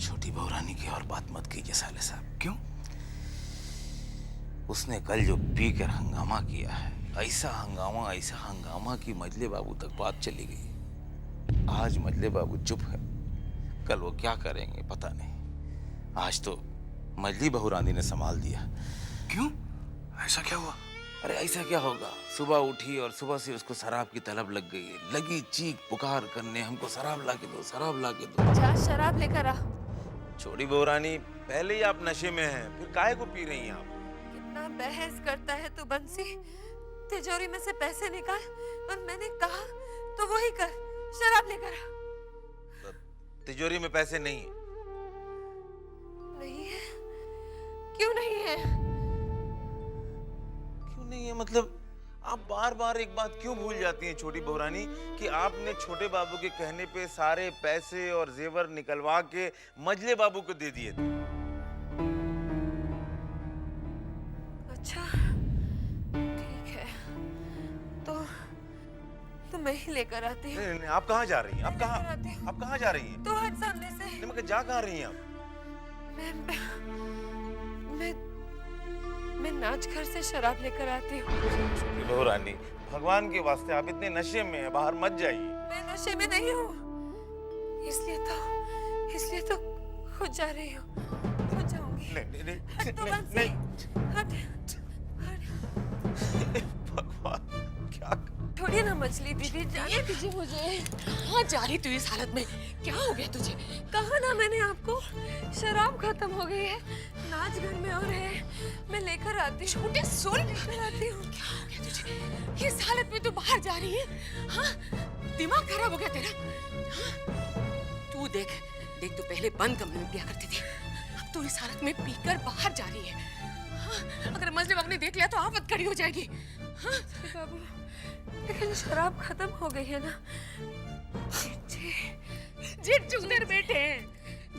छोटी बहुरानी की और बात मत कीजिए साले साहब। क्यों? उसने कल जो पी कर हंगामा किया है, ऐसा हंगामा कि मजले बाबू तक बात चली गई। आज मजले बाबू चुप है, कल वो क्या करेंगे पता नहीं। आज तो मजली बहुरानी ने संभाल दिया। क्यों? ऐसा क्या हुआ? अरे ऐसा क्या होगा, सुबह उठी और सुबह से उसको शराब की तलब लग गई है, लगी चीख पुकार करने, हमको शराब ला के दो, शराब ला के दो। जा शराब लेकर आ। छोड़ी बहू रानी, पहले ही आप नशे में हैं, फिर काहे को पी रही हैं आप? कितना बहस करता है तू बंसी। तिजोरी में से पैसे निकाल और मैंने कहा तो वही कर, शराब लेकर आ। तिजोरी में पैसे नहीं है। नहीं है? क्यों नहीं है? क्यों नहीं है मतलब? आप बार बार एक बात क्यों भूल जाती हैं छोटी बहू रानी कि आपने छोटे बाबू के कहने पे सारे पैसे और जेवर निकलवा के मजले बाबू को दे दिए थे। अच्छा ठीक है, तो मैं ही लेकर आती हूँ। नहीं, आप कहाँ जा रही हैं? आप कहाँ जा रही हैं? तो हट सामने से। नहीं, मगर जा कहाँ रही हैं आप? मैं नाच घर से शराब लेकर आती हूँ। बहू रानी, भगवान के वास्ते आप इतने नशे में हैं, बाहर मत जाइए। मैं नशे में नहीं हूँ, इसलिए तो खुद जा रही हूँ, खुद जाऊंगी। नहीं, तो बंसी, हट। भगवान क्या थोड़ी ना मछली दीदी, जाने दीजिए मुझे। कहाँ जा रही तू इस हालत में? क्या हो गया तुझे? कहा ना मैंने आपको, शराब खत्म हो गई है, नाच घर में और है, मैं लेकर आती हूँ। छोटे सुन, लेकर आती हूँ। क्या हो गया तुझे? इस हालत में तू बाहर जा रही है? हाँ, दिमाग खराब हो गया तेरा? हाँ? तू देख तू पहले बंद कमरे में पिया करती थी, अब तू इस हालत में पीकर बाहर जा रही है। हाँ? अगर मजले बाबू ने देख लिया तो आफत खड़ी हो जाएगी। हाँ? बाबू, लेकिन शराब खत्म हो गई है ना। जिट उधर बैठे हैं,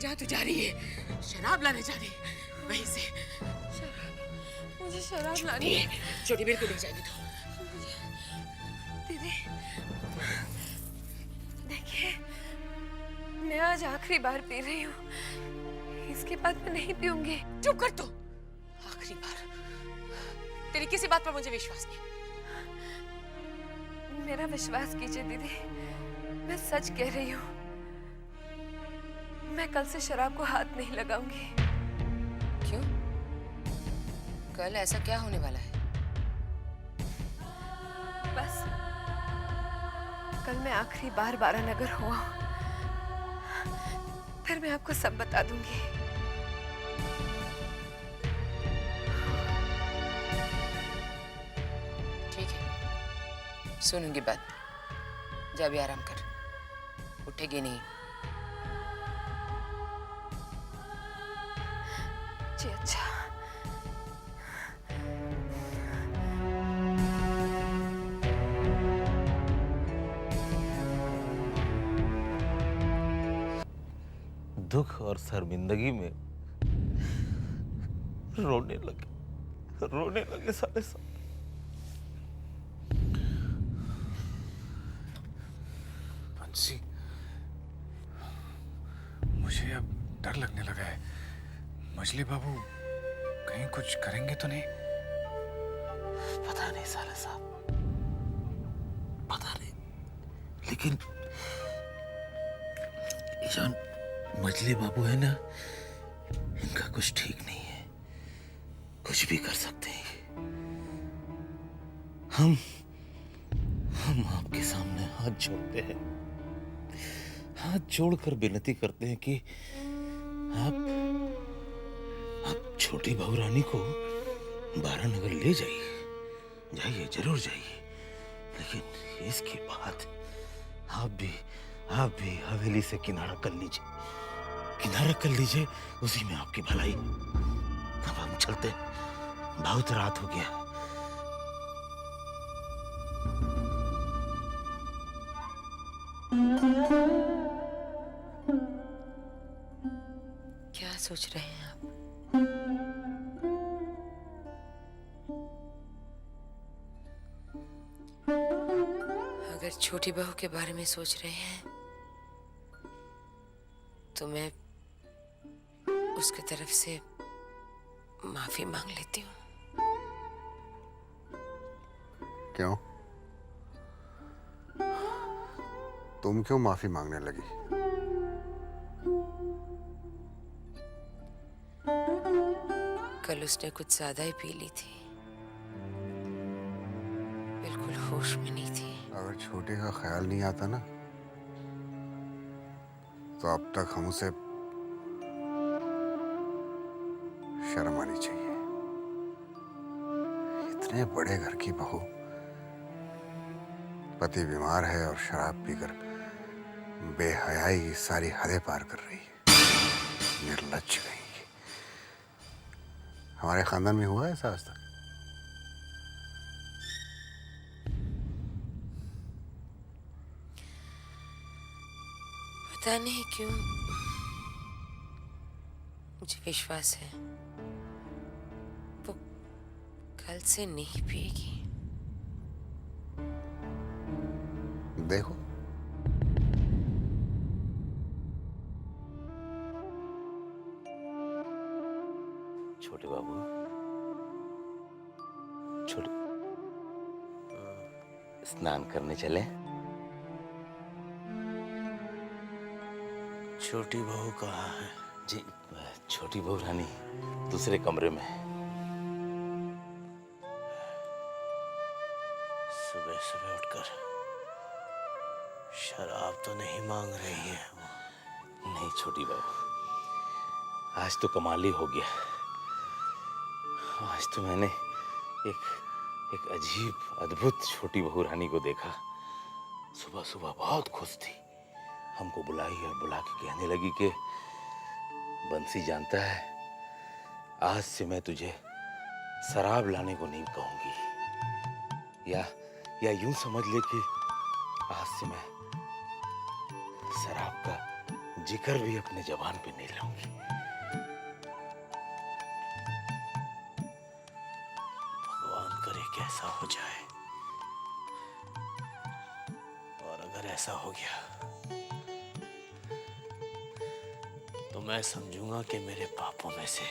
जा तू जा रही है, शराब लाने जा रही है वहीं से। मुझे शराब लानी है। छोटी मेरे को ले जाएगी तो। दीदी देखिए, मैं आज आखिरी बार पी रही हूँ, इसके बाद मैं नहीं पीऊंगी। चुप कर तू। आखिरी बार? तेरी किसी बात पर मुझे विश्वास नहीं। मेरा विश्वास कीजिए दीदी, मैं सच कह रही हूँ, मैं कल से शराब को हाथ नहीं लगाऊंगी। क्यों? कल ऐसा क्या होने वाला है? बस कल मैं आखिरी बार बारानगर हुआ, फिर मैं आपको सब बता दूंगी। ठीक है, सुनूंगी बात। जा भी आराम कर, उठेगी नहीं। जी अच्छा। दुख और शर्मिंदगी में रोने लगे साले सब। बंसी, मुझे अब डर लगने लगा है। मछली बाबू कहीं कुछ करेंगे तो नहीं? पता नहीं साले साहब, पता नहीं, लेकिन ईशान, मछली बाबू है ना, इनका कुछ ठीक नहीं है, कुछ भी कर सकते हैं। हम आपके सामने हाथ जोड़ते हैं, हाथ जोड़कर विनती करते हैं कि आप छोटी बहू रानी को बारानगर ले जाइए, जरूर जाइए, लेकिन इसके बाद आप भी हवेली से किनारा कर लीजिए, उसी में आपकी भलाई। अब हम चलते, बहुत रात हो गया। क्या सोच रहे हैं आप? अगर छोटी बहू के बारे में सोच रहे हैं तो मैं उसके तरफ से माफी मांग लेती हूँ। क्यों? तुम क्यों माफी मांगने लगी? कल उसने कुछ ज्यादा ही पी ली थी, होश में नहीं थी। अगर छोटे का ख्याल नहीं आता ना तो अब तक हम उसे शर्म आनी चाहिए। इतने बड़े घर की बहू, पति बीमार है और शराब पीकर बेहयाई की सारी हदें पार कर रही है। निर्लज्ज कहीं की। हमारे खानदान में हुआ है ऐसा आज तक? पता नहीं क्यों मुझे विश्वास है वो कल से नहीं पिएगी। देखो, छोटे बाबू, छोटे स्नान करने चले? छोटी बहू कहाँ है? जी, छोटी बहू रानी दूसरे कमरे में। सुबह सुबह उठकर शराब तो नहीं मांग रही है वो? नहीं छोटी बहू, आज तो कमाल ही हो गया। आज तो मैंने एक अजीब अद्भुत छोटी बहू रानी को देखा। सुबह सुबह बहुत खुश थी, हमको बुलाई और बुला के कहने लगी कि बंसी जानता है, आज से मैं तुझे शराब लाने को नहीं कहूंगी, या यूं समझ ले कि आज से मैं शराब का जिक्र भी अपने जबान पे नहीं लाऊंगी। भगवान करे कि ऐसा हो जाए, और अगर ऐसा हो गया तो मैं समझूंगा कि मेरे पापों में से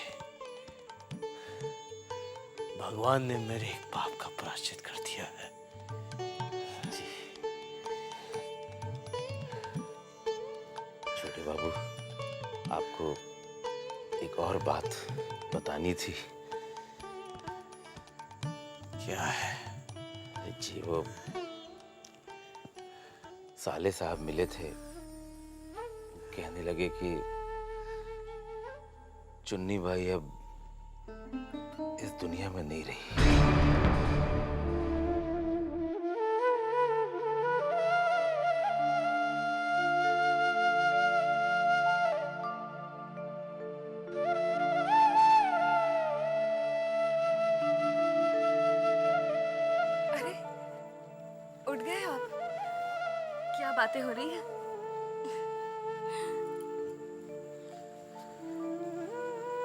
भगवान ने मेरे एक पाप का प्रायश्चित कर दिया है। छोटे बाबू, आपको एक और बात बतानी थी। क्या है? जी, वो साले साहब मिले थे, कहने लगे कि चुन्नी भाई अब इस दुनिया में नहीं रही। अरे उठ गए आप? क्या बातें हो रही हैं?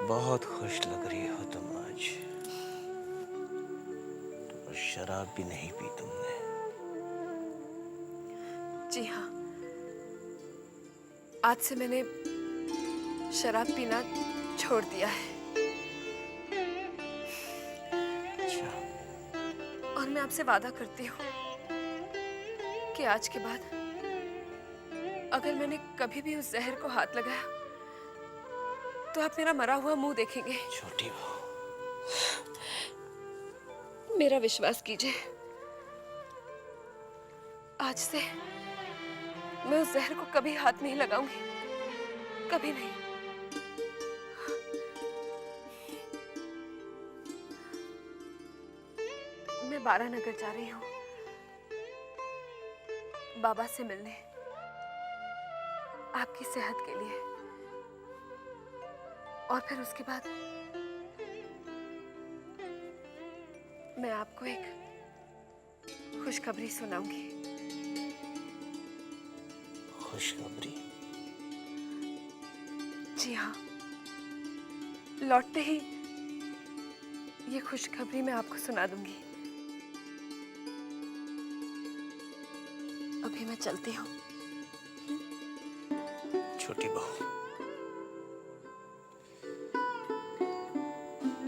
बहुत खुश लग रही हो तुम आज। तो शराब भी नहीं पी तुमने? जी हाँ, आज से मैंने शराब पीना छोड़ दिया है। अच्छा। और मैं आपसे वादा करती हूँ कि आज के बाद अगर मैंने कभी भी उस जहर को हाथ लगाया तो आप मेरा मरा हुआ मुंह देखेंगे। छोटी बहू, मेरा विश्वास कीजिए, आज से मैं उस जहर को कभी हाथ नहीं लगाऊंगी, कभी नहीं। मैं बारानगर जा रही हूँ बाबा से मिलने, आपकी सेहत के लिए। और फिर उसके बाद मैं आपको एक खुशखबरी सुनाऊंगी। खुशखबरी? जी हाँ, लौटते ही ये खुशखबरी मैं आपको सुना दूंगी। अभी मैं चलती हूँ। छोटी बहू,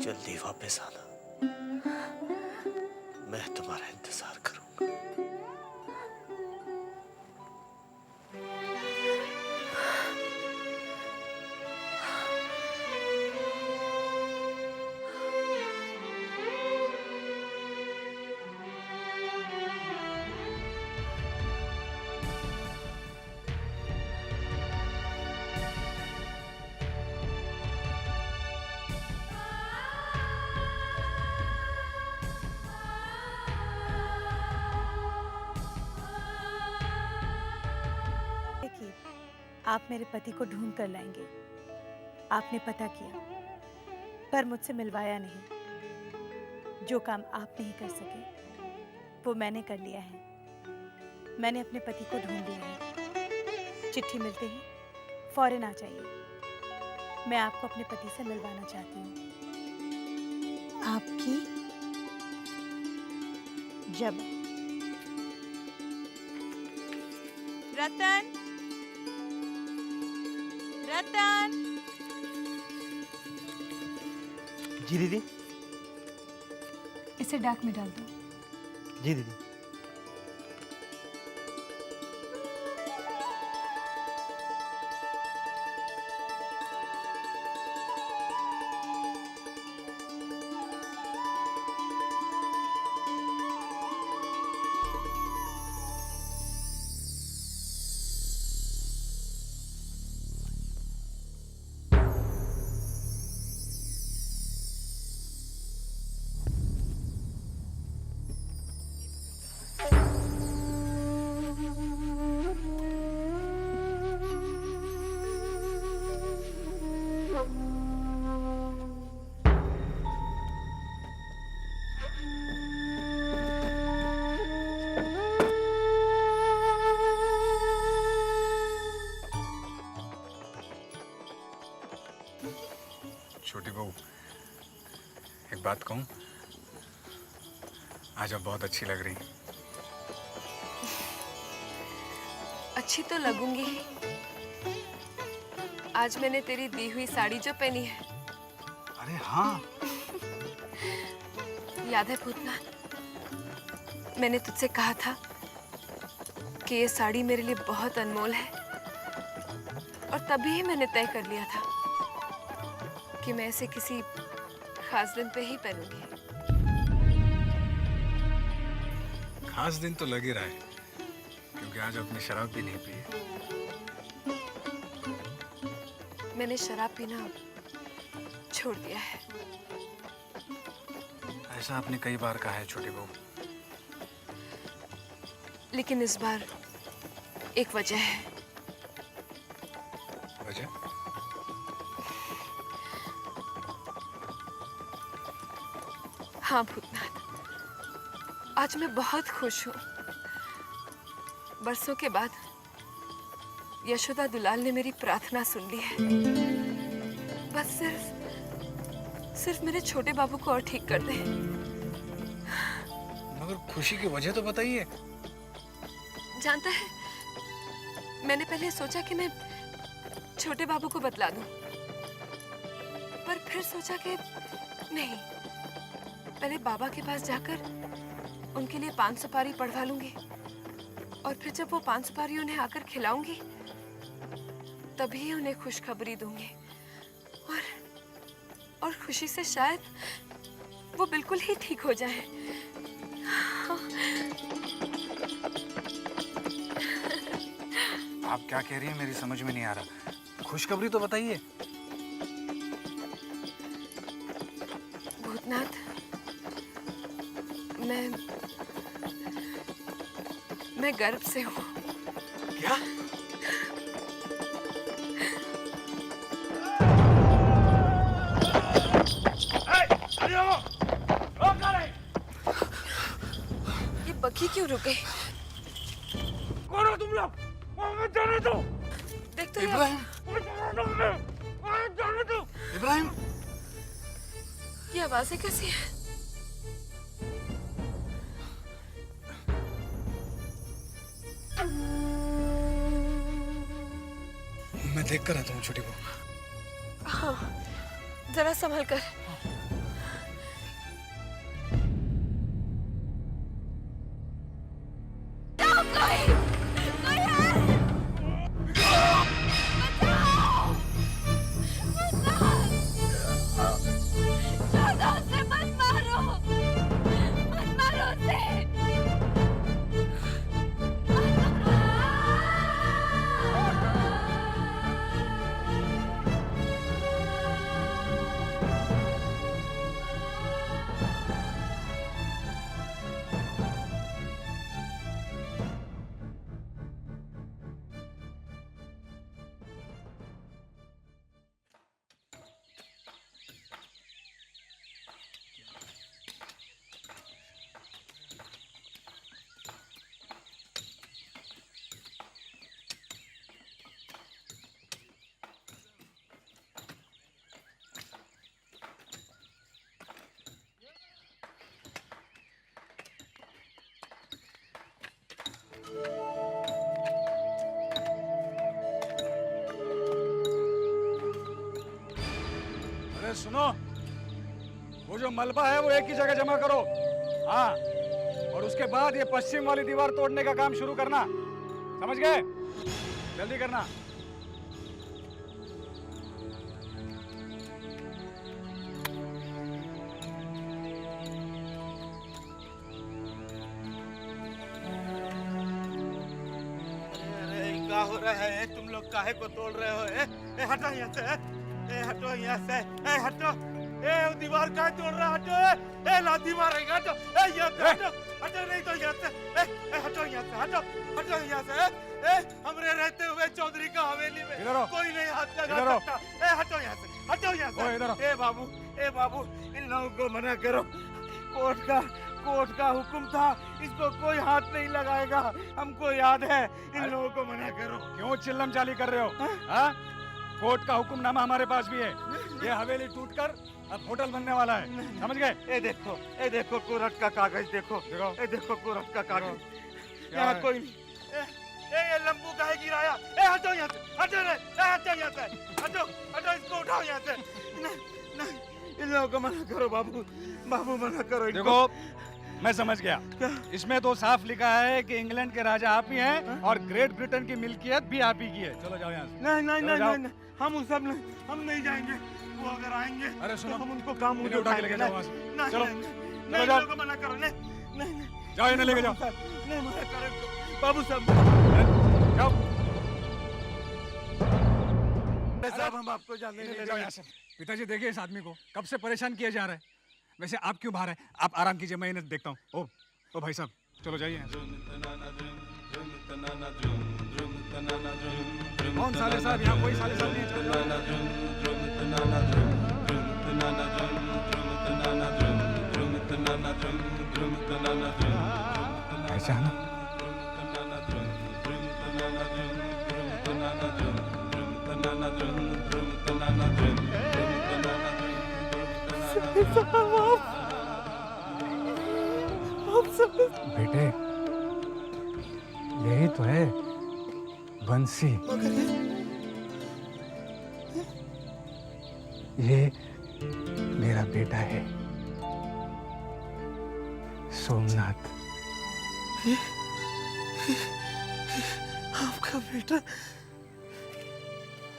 जल्दी वापस आना, मैं तुम्हारा इंतजार करूंगा। आप मेरे पति को ढूंढ कर लाएंगे। आपने पता किया पर मुझसे मिलवाया नहीं। जो काम आप नहीं कर सके वो मैंने कर लिया है। मैंने अपने पति को ढूंढ लिया है। चिट्ठी मिलते ही फौरन आ जाइए। मैं आपको अपने पति से मिलवाना चाहती हूँ। आपकी जब रतन, रतन। जी दीदी। इसे डाक में डाल दो। जी दीदी। छोटी बहू, एक बात कहूँ? आज आप बहुत अच्छी लग रही। अच्छी तो लगूंगी ही। आज मैंने तेरी दी हुई साड़ी जो पहनी है। अरे हाँ। याद है पूतना, मैंने तुझसे कहा था कि ये साड़ी मेरे लिए बहुत अनमोल है, और तभी ही मैंने तय कर लिया था कि मैं इसे किसी खास दिन पे ही पहनूंगी। खास दिन तो लग ही रहा है, क्योंकि आज आपने शराब भी नहीं पी। मैंने शराब पीना छोड़ दिया है। ऐसा आपने कई बार कहा है छोटी बहू। लेकिन इस बार एक वजह है। वजह? हाँ भूतनाथ, आज मैं बहुत खुश हूँ। बरसों के बाद यशोदा दुलाल ने मेरी प्रार्थना सुन ली है। बस सिर्फ मेरे छोटे बाबू को और ठीक कर दे। मगर खुशी की वजह तो बताइए। जानता है, मैंने पहले सोचा कि मैं छोटे बाबू को बतला दूं, पर फिर सोचा कि नहीं, पहले बाबा के पास जाकर उनके लिए 5 सुपारी पढ़वा लूंगी, और फिर जब वो 5 सुपारी उन्हें आकर खिलाऊंगी तभी उन्हें खुशखबरी दूंगी, और खुशी से शायद वो बिल्कुल ही ठीक हो जाए। आप क्या कह रही हैं, मेरी समझ में नहीं आ रहा। खुशखबरी तो बताइए। भूतनाथ, मैं गर्भ से हूँ। क्या? ये बग्घी क्यों रुके? कौन हो तुम लोग? मत जाने दो। देख तो इब्राहिम। जाने दो। इब्राहिम, ये आवाजें कैसी हैं? मैं देख कर आता हूँ छोटी बहू। हाँ, जरा संभल कर। अरे सुनो, वो जो मलबा है वो एक ही जगह जमा करो। हाँ, और उसके बाद ये पश्चिम वाली दीवार तोड़ने का काम शुरू करना, समझ गए? जल्दी करना। क्या हो रहा है? तुम लोग काहे को तोड़ रहे हो? हटो यहाँ से, हटो यहाँ से, हटो। वो दीवार काहे तोड़ रहा? हटो, लाठी मारेगा। हटो, यहाँ से हटो, हटो नहीं तो यहाँ से, हटो यहाँ से, हटो यहाँ से। हमरे रहते हुए चौधरी का हवेली में कोई नहीं हाथ लगा सकता। हटो यहाँ से, हटो यहाँ से। ए बाबू, इन लोगों को मना करो। कोर्ट का हुक्म था, इसको कोई हाथ नहीं लगाएगा, हमको याद है। इन लोगों को मना करो। क्यों चिल्लम चाली कर रहे हो? हाँ? कोर्ट का हुक्मनामा हमारे पास भी है। ये हवेली टूटकर अब होटल बनने वाला है, समझ गए? ये देखो कोर्ट का कागज देखो। ये देखो कोर्ट का कागज। यहाँ कोई ये लंबू काहे गिराया? हटो यहाँ से, हटो यहाँ से, हटो इसको उठाओ यहाँ से। नहीं, इन लोगों को मना करो बाबू, मना करो। देखो, मैं समझ गया। इसमें तो साफ लिखा है कि इंग्लैंड के राजा आप ही हैं और ग्रेट ब्रिटेन की मिल्कियत भी आप ही की है। चलो जाओ यहाँ से। नहीं, हम नहीं जाएंगे। वो अगर आएंगे, अरे सुनो, तो हम उनको काम उठा के लेके जाओ वहाँ से। चलो जाओ, मना करो। नहीं, जाओ इन्हें लेके जाओ। नहीं, मना करो बाबू साहब। जाओ साहब, हम आपको जाने नहीं ले जाओ यहाँ से। पिताजी देखिए इस आदमी को कब से परेशान किया जा रहा है। वैसे आप क्यों बाहर हैं? आप आराम कीजिए, मैं इन्हें देखता हूँ। ओ भाई साहब, चलो जाइए। कौन साले साहब? यहाँ कोई साले साहब नहीं है। पहचाना? बेटे, यही तो है बंसी। ये मेरा बेटा है सोमनाथ। आपका बेटा?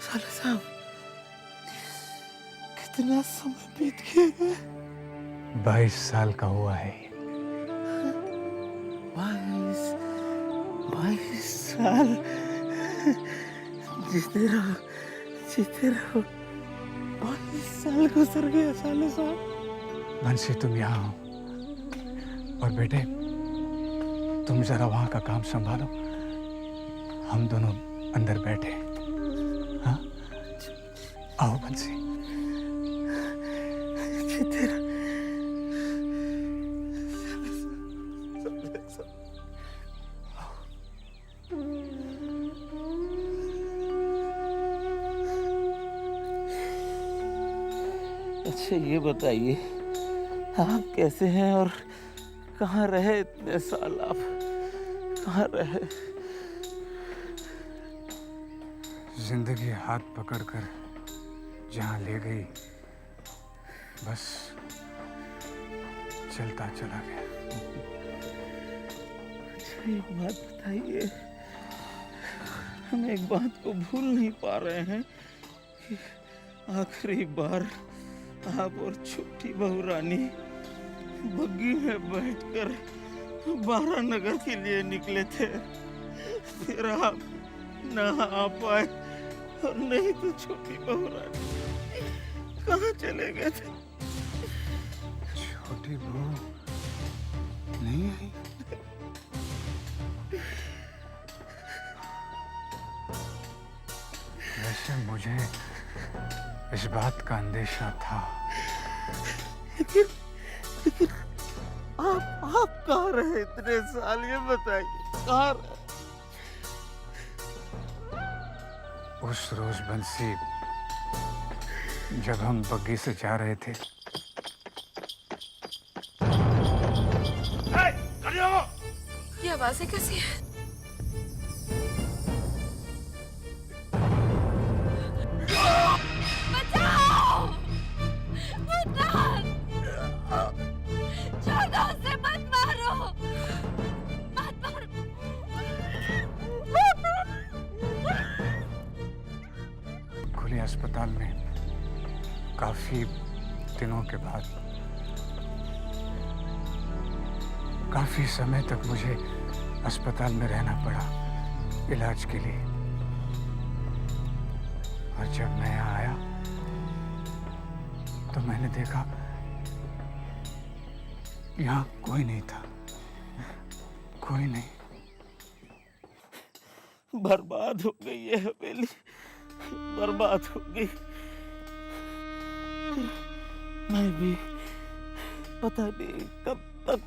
साले साहब, कितना समय बीत गया? 22 साल का हुआ है। 22 साल? जीते रहो। 22 साल गुजर गया साले साहब। बंसी, तुम यहाँ हो। और बेटे, तुम जरा वहाँ का काम संभालो, हम दोनों अंदर बैठे। हाँ, आओ बंसी। जीते रहो। अच्छा, ये बताइए, आप कैसे हैं और कहाँ रहे इतने साल? आप कहाँ रहे? जिंदगी हाथ पकड़कर जहाँ ले गई, बस चलता चला गया। अच्छा, एक बात बताइए, हम एक बात को भूल नहीं पा रहे हैं कि आखिरी बार आप और छोटी बहू रानी बग्गी में बैठकर 12 नगर के लिए निकले थे। फिर आप ना आ पाए और नहीं तो छोटी बहू रानी कहाँ चले गए थे? छोटी बहू नहीं आई? वैसे मुझे इस बात का अंदेशा था। लेकिन आप कहाँ रहे इतने साल? ये बताइए, कहाँ रहे? उस रोज बंसी, जब हम बग्गी से जा रहे थे, ये आवाजें कैसी है? काफी दिनों के बाद, काफी समय तक मुझे अस्पताल में रहना पड़ा इलाज के लिए। और जब मैं यहाँ आया तो मैंने देखा यहाँ कोई नहीं था, कोई नहीं। बर्बाद हो गई है हवेली, बर्बाद हो गई। मैं भी पता नहीं कब तक,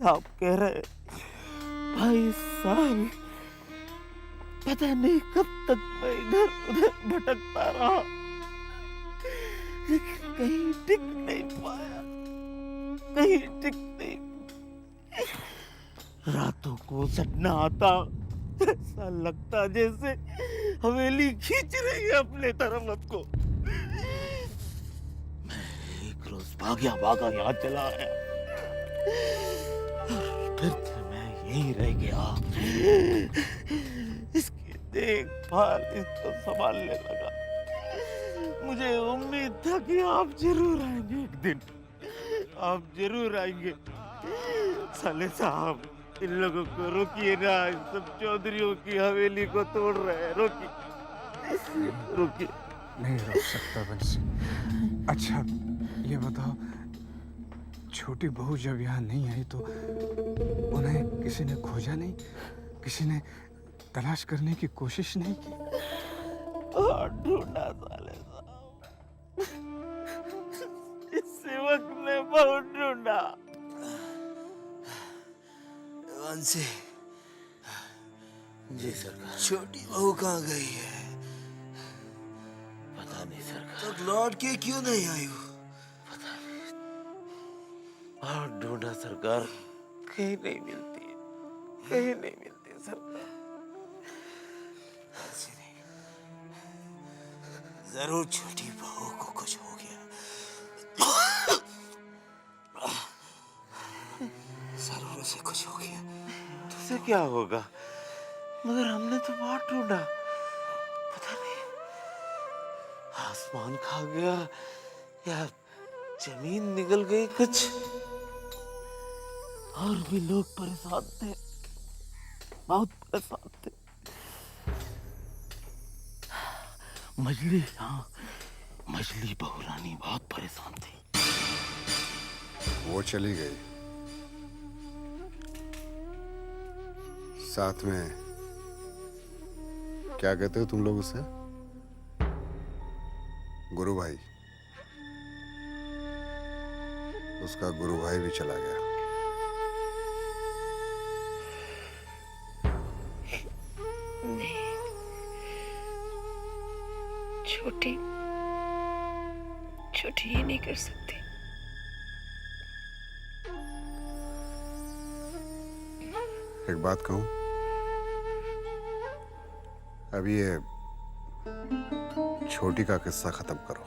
आप कह रहे 22 साल, पता नहीं कब तक मैं इधर उधर भटकता रहा, लेकिन कहीं टिक नहीं पाया, कहीं टिक नहीं। रातों को सपना आता, ऐसा लगता जैसे हवेली खींच रही है अपने तरफ हमको। मैं एक रोज भागा यहाँ चला आया, फिर से मैं यहीं रह गया। इसकी देखभाल, इसको संभालने लगा। मुझे उम्मीद था कि आप जरूर आएंगे एक दिन, आप जरूर आएंगे। साले साहब, इन लोगों को रोकिए ना, इन सब चौधरियों की हवेली को तोड़ रहे हैं। रोकिए, रोकिए। नहीं रोक सकता बंसी। अच्छा ये बताओ, छोटी बहू जब यहाँ नहीं आई तो उन्हें किसी ने खोजा नहीं, किसी ने तलाश करने की कोशिश नहीं की? बहुत ढूंढा साले साहब, इस सेवक ने बहुत ढूंढा। बंसी, जी सरकार। छोटी बहू कहाँ गई है? पता नहीं सरकार। तो लौट के क्यों नहीं आई हो? पता नहीं, बहुत ढूंढा सरकार, कहीं नहीं मिलती है, कहीं नहीं मिलती सरकार। बंसी नहीं, जरूर छोटी बहू को कुछ हो गया, जरूर उसे कुछ हो गया। तुझसे क्या होगा? मगर हमने तो बहुत ढूंढा, पता नहीं आसमान खा गया या जमीन निगल गई कुछ। और भी लोग परेशान थे, बहुत परेशान थे। मजली, हाँ मजली बहू रानी बहुत परेशान थी। वो चली गई, साथ में क्या कहते हो तुम लोग उसे? गुरु भाई। उसका गुरु भाई भी चला गया। नहीं, छोटी छोटी ये नहीं कर सकती। एक बात कहूं, अभी ये छोटी का किस्सा खत्म करो।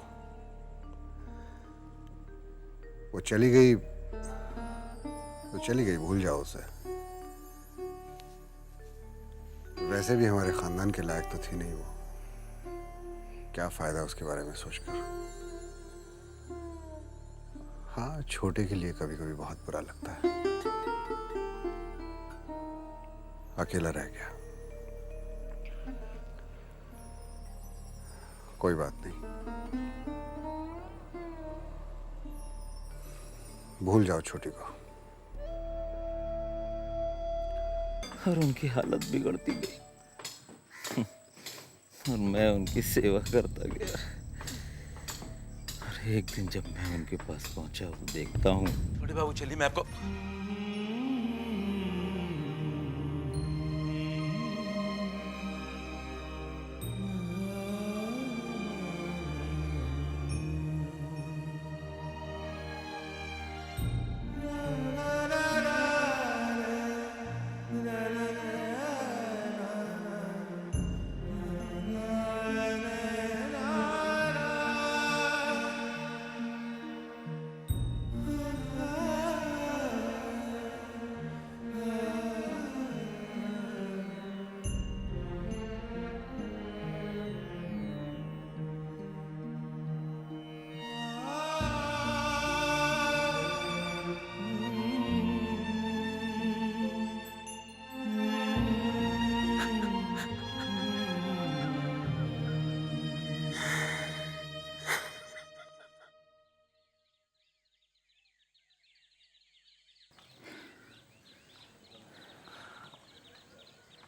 वो चली गई तो चली गई, भूल जाओ उसे। वैसे भी हमारे खानदान के लायक तो थी नहीं वो, क्या फायदा उसके बारे में सोचकर। हाँ, छोटे के लिए कभी कभी बहुत बुरा लगता है, अकेला रह गया। कोई बात नहीं, भूल जाओ छोटी को। और उनकी हालत बिगड़ती गई और मैं उनकी सेवा करता गया। और एक दिन जब मैं उनके पास पहुंचा तो देखता हूँ। छोटे बाबू चलिए, मैं आपको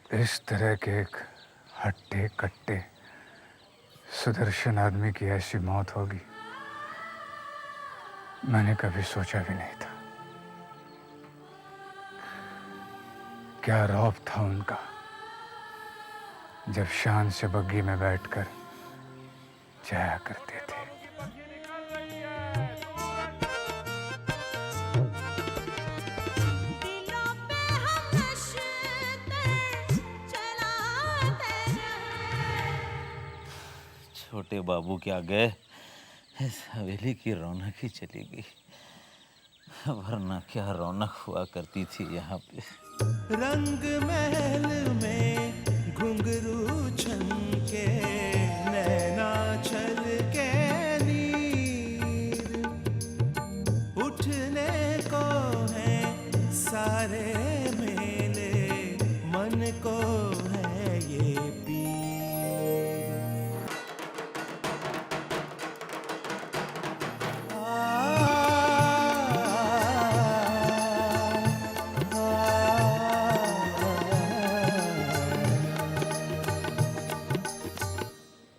इस तरह के एक हट्टे कट्टे सुदर्शन आदमी की ऐसी मौत होगी मैंने कभी सोचा भी नहीं था। क्या रौब था उनका जब शान से बग्गी में बैठकर जाया करते थे। छोटे बाबू के आगे इस हवेली की रौनक ही चली गई, वरना क्या रौनक हुआ करती थी यहाँ पे। रंग महल में घुंघरू छनके, नैना छल के नीर, उठने को है सारे मेले, मन को है ये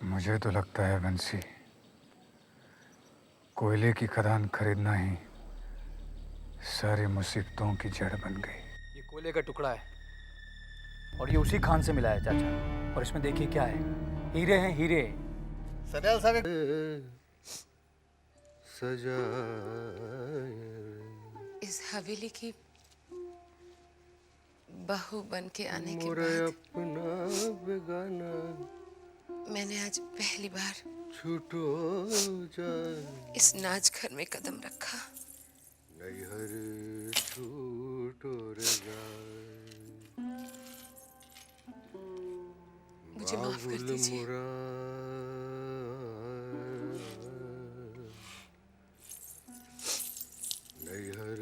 मुझे तो लगता है बंसी, कोयले की खदान खरीदना ही सारी मुसीबतों की जड़ बन गई। ये कोयले का टुकड़ा है और ये उसी खान से मिला है चाचा। और इसमें देखिए क्या है, हीरे हैं हीरे। सनैल साहब सजा इस हवेली की बहू बन के आने के मोरे बाद अपना बेगाना मैंने आज पहली बार छूटो जाए, इस नाच घर में कदम रखा। नैहर छूटो रे जाए, मुझे माफ कर बाबुल दीजिए। मोरा नैहर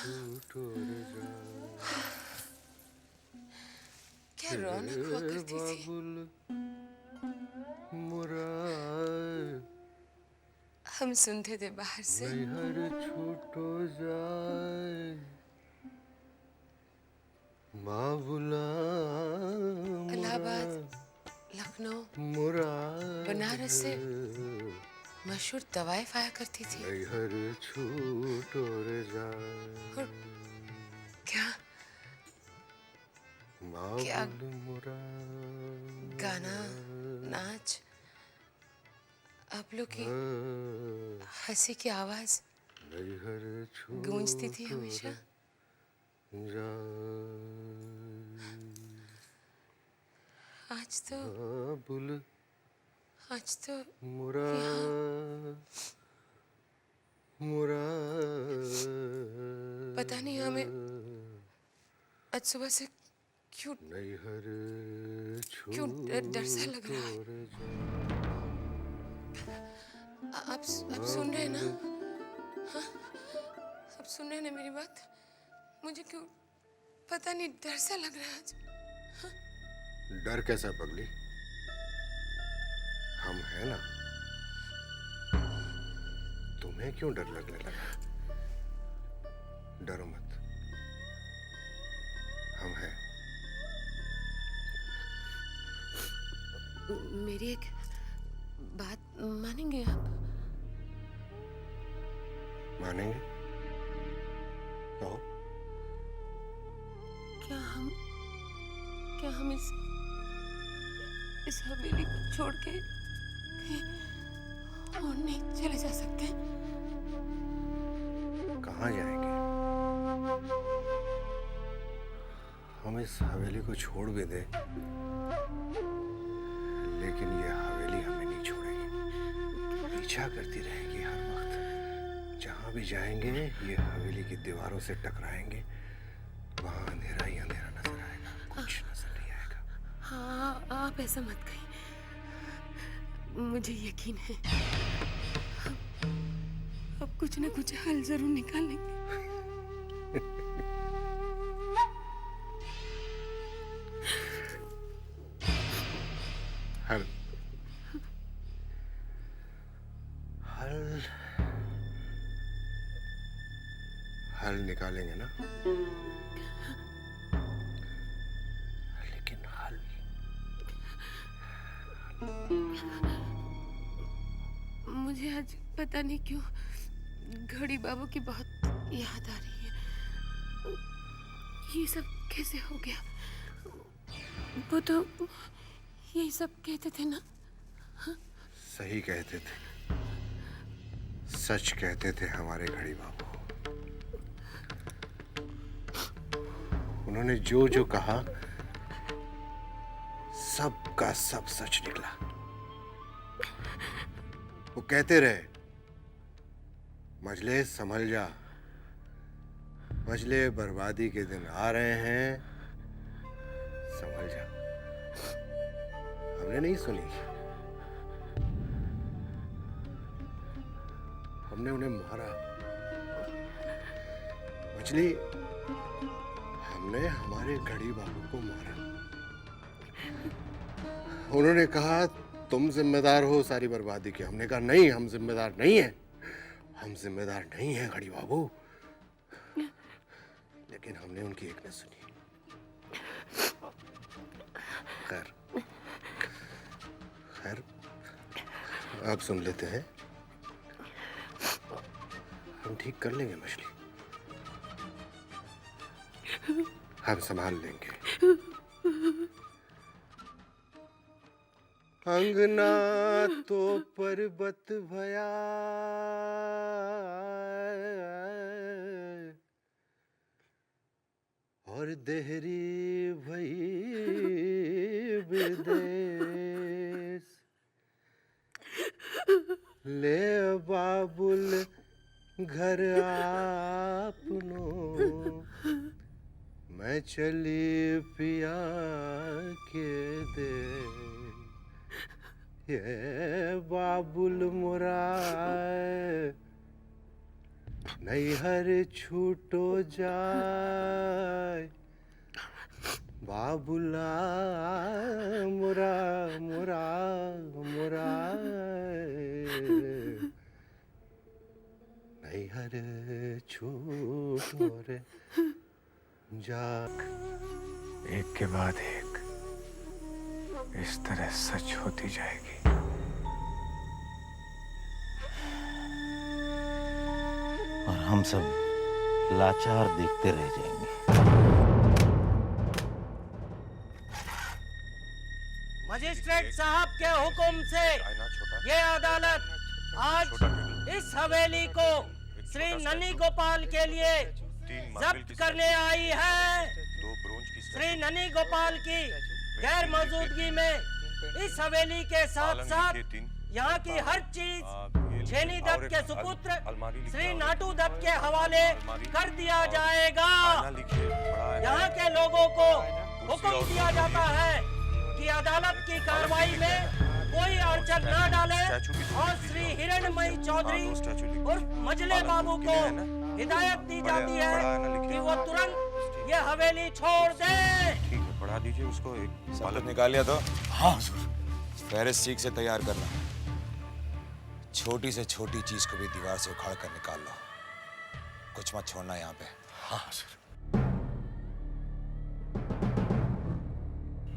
छूटो रे जाए, क्या रौनक हुआ करती थी। हम सुनते थे बाहर से, नैहर छूटो जाए, माँ बुला इलाहाबाद, लखनऊ, बनारस से मशहूर दवाएं पाया करती थी। नैहर छूटो रे जाए, और क्या क्या गाना नाच, आप लोग की हंसी की आवाज गूंजती थी हमेशा। आज तो पता नहीं हमें आज सुबह से क्यों डर सा लग रहा है। आप सुन रहे हैं ना? हाँ? आप सुन रहे हैं ना मेरी बात? मुझे क्यों पता नहीं डर सा लग रहा है आज। हाँ? डर कैसा पगली, हम हैं ना। तुम्हें क्यों डर लगने लगा? डरो मत, हम हैं। मेरी एक बात मानेंगे आप? मानेंगे? कहो। क्या हम इस हवेली को छोड़ के कहीं और नहीं चले जा सकते? कहाँ जाएंगे? हम इस हवेली को छोड़ भी दे, लेकिन ये हवेली हमें नहीं छोड़ेगी, पीछा करती रहेगी हर वक्त। जहाँ भी जाएंगे ये हवेली की दीवारों से टकराएंगे, वहाँ अंधेरा ही अंधेरा नजर आएगा, कुछ नजर नहीं आएगा। हाँ, आप ऐसा मत कहिए, मुझे यकीन है अब कुछ न कुछ हल जरूर निकालेंगे। हल हल हल निकालेंगे ना। मुझे आज पता नहीं क्यों घड़ी बाबू की बहुत याद आ रही है। ये सब कैसे हो गया? वो तो यही सब कहते थे ना? सही कहते थे, सच कहते थे हमारे घड़ी बाबू। उन्होंने जो जो कहा सब का सब सच निकला। वो कहते रहे, मजले संभल जा, मजले बर्बादी के दिन आ रहे हैं, संभल जा। हमने नहीं सुनी, हमने उन्हें मारा। मछली, हमने हमारे घड़ी बाबू को मारा। उन्होंने कहा तुम जिम्मेदार हो सारी बर्बादी के। हमने कहा नहीं, हम जिम्मेदार नहीं हैं, हम जिम्मेदार नहीं हैं घड़ी बाबू। लेकिन हमने उनकी एक न सुनी। खैर खैर आप सुन लेते हैं, हम ठीक कर लेंगे मछली, हम संभाल लेंगे। अंगना तो पर्वत भया, और देहरी भई विदेश। ले बाबुल घर आपनो, मैं चली पिया के दे। ये बाबुल मुराए नैहर छूटो जाए, बाबुला मुरा मुरा मुरा नैहर छूटो रे जाक। एक के बाद एक इस तरह सच होती जाएगी। और हम सब लाचार देखते रह जाएंगे। मजिस्ट्रेट साहब के हुक्म से ये अदालत आज इस हवेली को श्री ननी गोपाल के लिए जब्त करने आई है। श्री ननी गोपाल की गैर मौजूदगी में इस हवेली के साथ साथ यहाँ की हर चीज छेनी दत्त के सुपुत्र श्री नाटू दत्त के हवाले कर दिया जाएगा। यहाँ के लोगों को हुक्म दिया जाता है कि अदालत की कार्रवाई में कोई अड़चन न डाले और श्री हिरणमयी चौधरी उर्फ मजले बाबू को हिदायत दी जाती है कि वो तुरंत ये हवेली छोड़ दे। ठीक है, पढ़ा दीजिए उसको। एक सब निकाल लिया तो? हाँ हुजूर। फहरिस्त ठीक से तैयार करना। छोटी से छोटी चीज को भी दीवार से उखाड़ कर निकाल लो, कुछ मत छोड़ना यहाँ पे। हाँ हुजूर।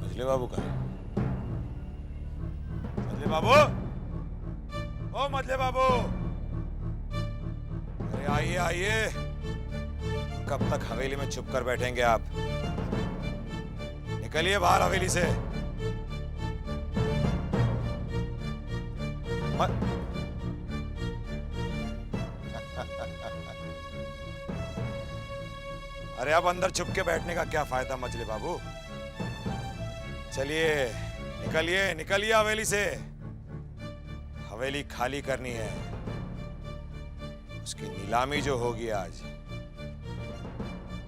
मजले बाबू का? मजले बाबू, ओ मजले बाबू, अरे आइए आइए, कब तक हवेली में चुप कर बैठेंगे आप? निकलिए बाहर हवेली से। अरे अब अंदर छुप के बैठने का क्या फायदा मजले बाबू? चलिए निकलिए निकलिए हवेली से। हवेली खाली करनी है, उसकी नीलामी जो होगी आज।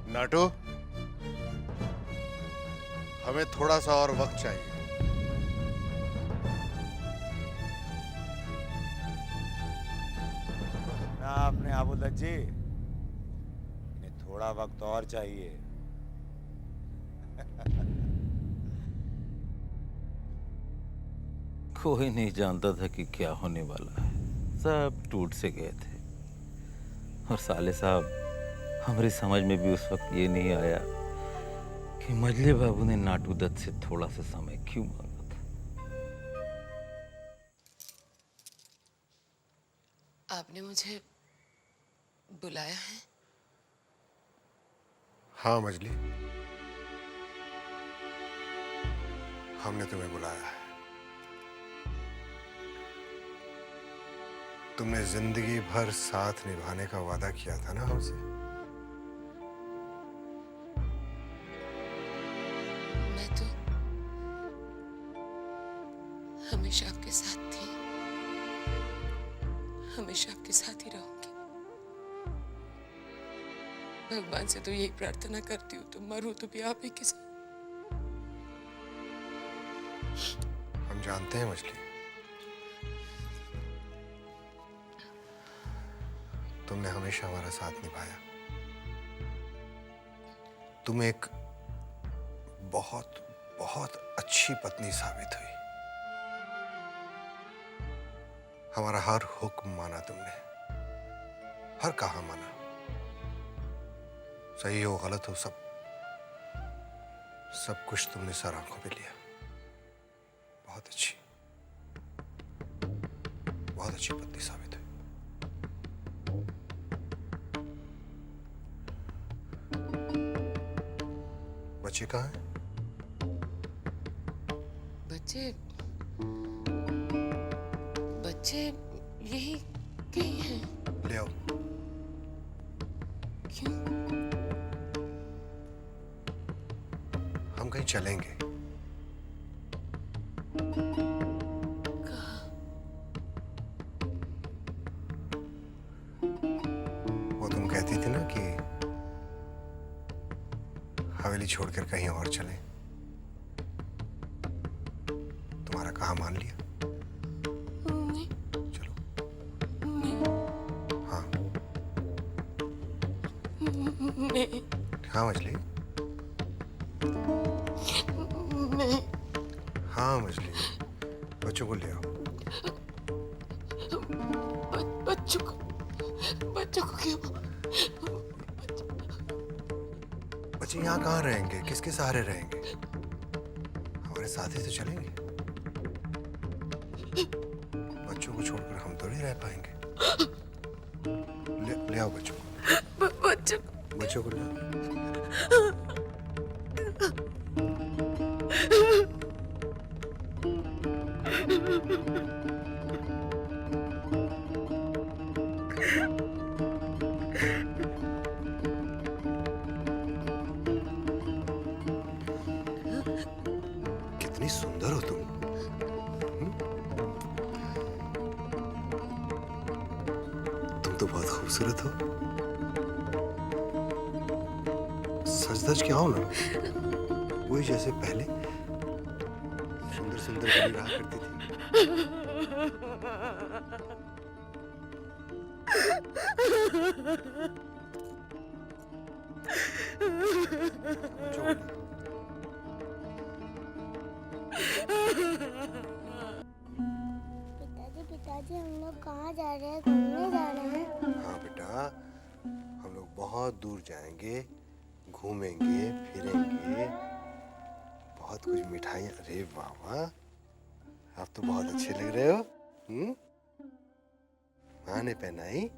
नाटू, हमें थोड़ा सा और वक्त चाहिए। ना आपने आबुदत जी, इन्हें थोड़ा वक्त और चाहिए। कोई नहीं जानता था कि क्या होने वाला है, सब टूट से गए थे। और साले साहब, हमारी समझ में भी उस वक्त ये नहीं आया कि मजले बाबू ने नाटू दत्त से थोड़ा सा समय क्यों मांगा था। आपने मुझे बुलाया है? हाँ मजली, हमने तुम्हें बुलाया है। तुमने जिंदगी भर साथ निभाने का वादा किया था ना हमसे। मैं तो हमेशा आपके साथ थी, हमेशा आपके साथ ही रहूंगी। भगवान से तो यही प्रार्थना करती हूँ, तो मरूं तो भी आप ही के साथ। हम जानते हैं मछली, तुमने हमेशा हमारा साथ निभाया। तुम एक बहुत बहुत अच्छी पत्नी साबित हुई। हमारा हर हुक्म माना तुमने, हर कहा माना। सही हो गलत हो, सब कुछ तुमने सर आंखों पे लिया। बहुत अच्छी पत्नी साबित हुई। बच्चे कहाँ हैं? बच्चे यही कहीं हैं। ले आओ। क्यों? हम कहीं चलेंगे। कहाँ? वो तुम कहती थी ना कि हवेली छोड़कर कहीं और चलें। तुम्हारा कहा मान लिया। नहीं। चलो। नहीं। हाँ। नहीं। हाँ मछली। नहीं। हाँ मछली, बच्चों को ले आओ। बच्चों को क्यों? बच्चे यहाँ कहाँ रहेंगे? किसके सहारे रहेंगे? हमारे साथ ही तो चलेंगे। बच्चों को छोड़कर हम थोड़ी रह पाएंगे। ले आओ बच्चों को। बच्चों को ले आओ। कितनी सुंदर हो तुम। तुम तो बहुत खूबसूरत हो। सच धज के आओ ना, वही जैसे पहले सुंदर सुंदर बनी रहा करती थी। पिताजी हम लोग कहाँ जा रहे हैं? घूमने जा रहे हैं? हाँ बेटा, हम लोग बहुत दूर जाएंगे, घूमेंगे फिरेंगे, बहुत कुछ मिठाइयाँ। अरे वाह, आप तो बहुत अच्छे लग रहे हो। माँ ने पहनाई?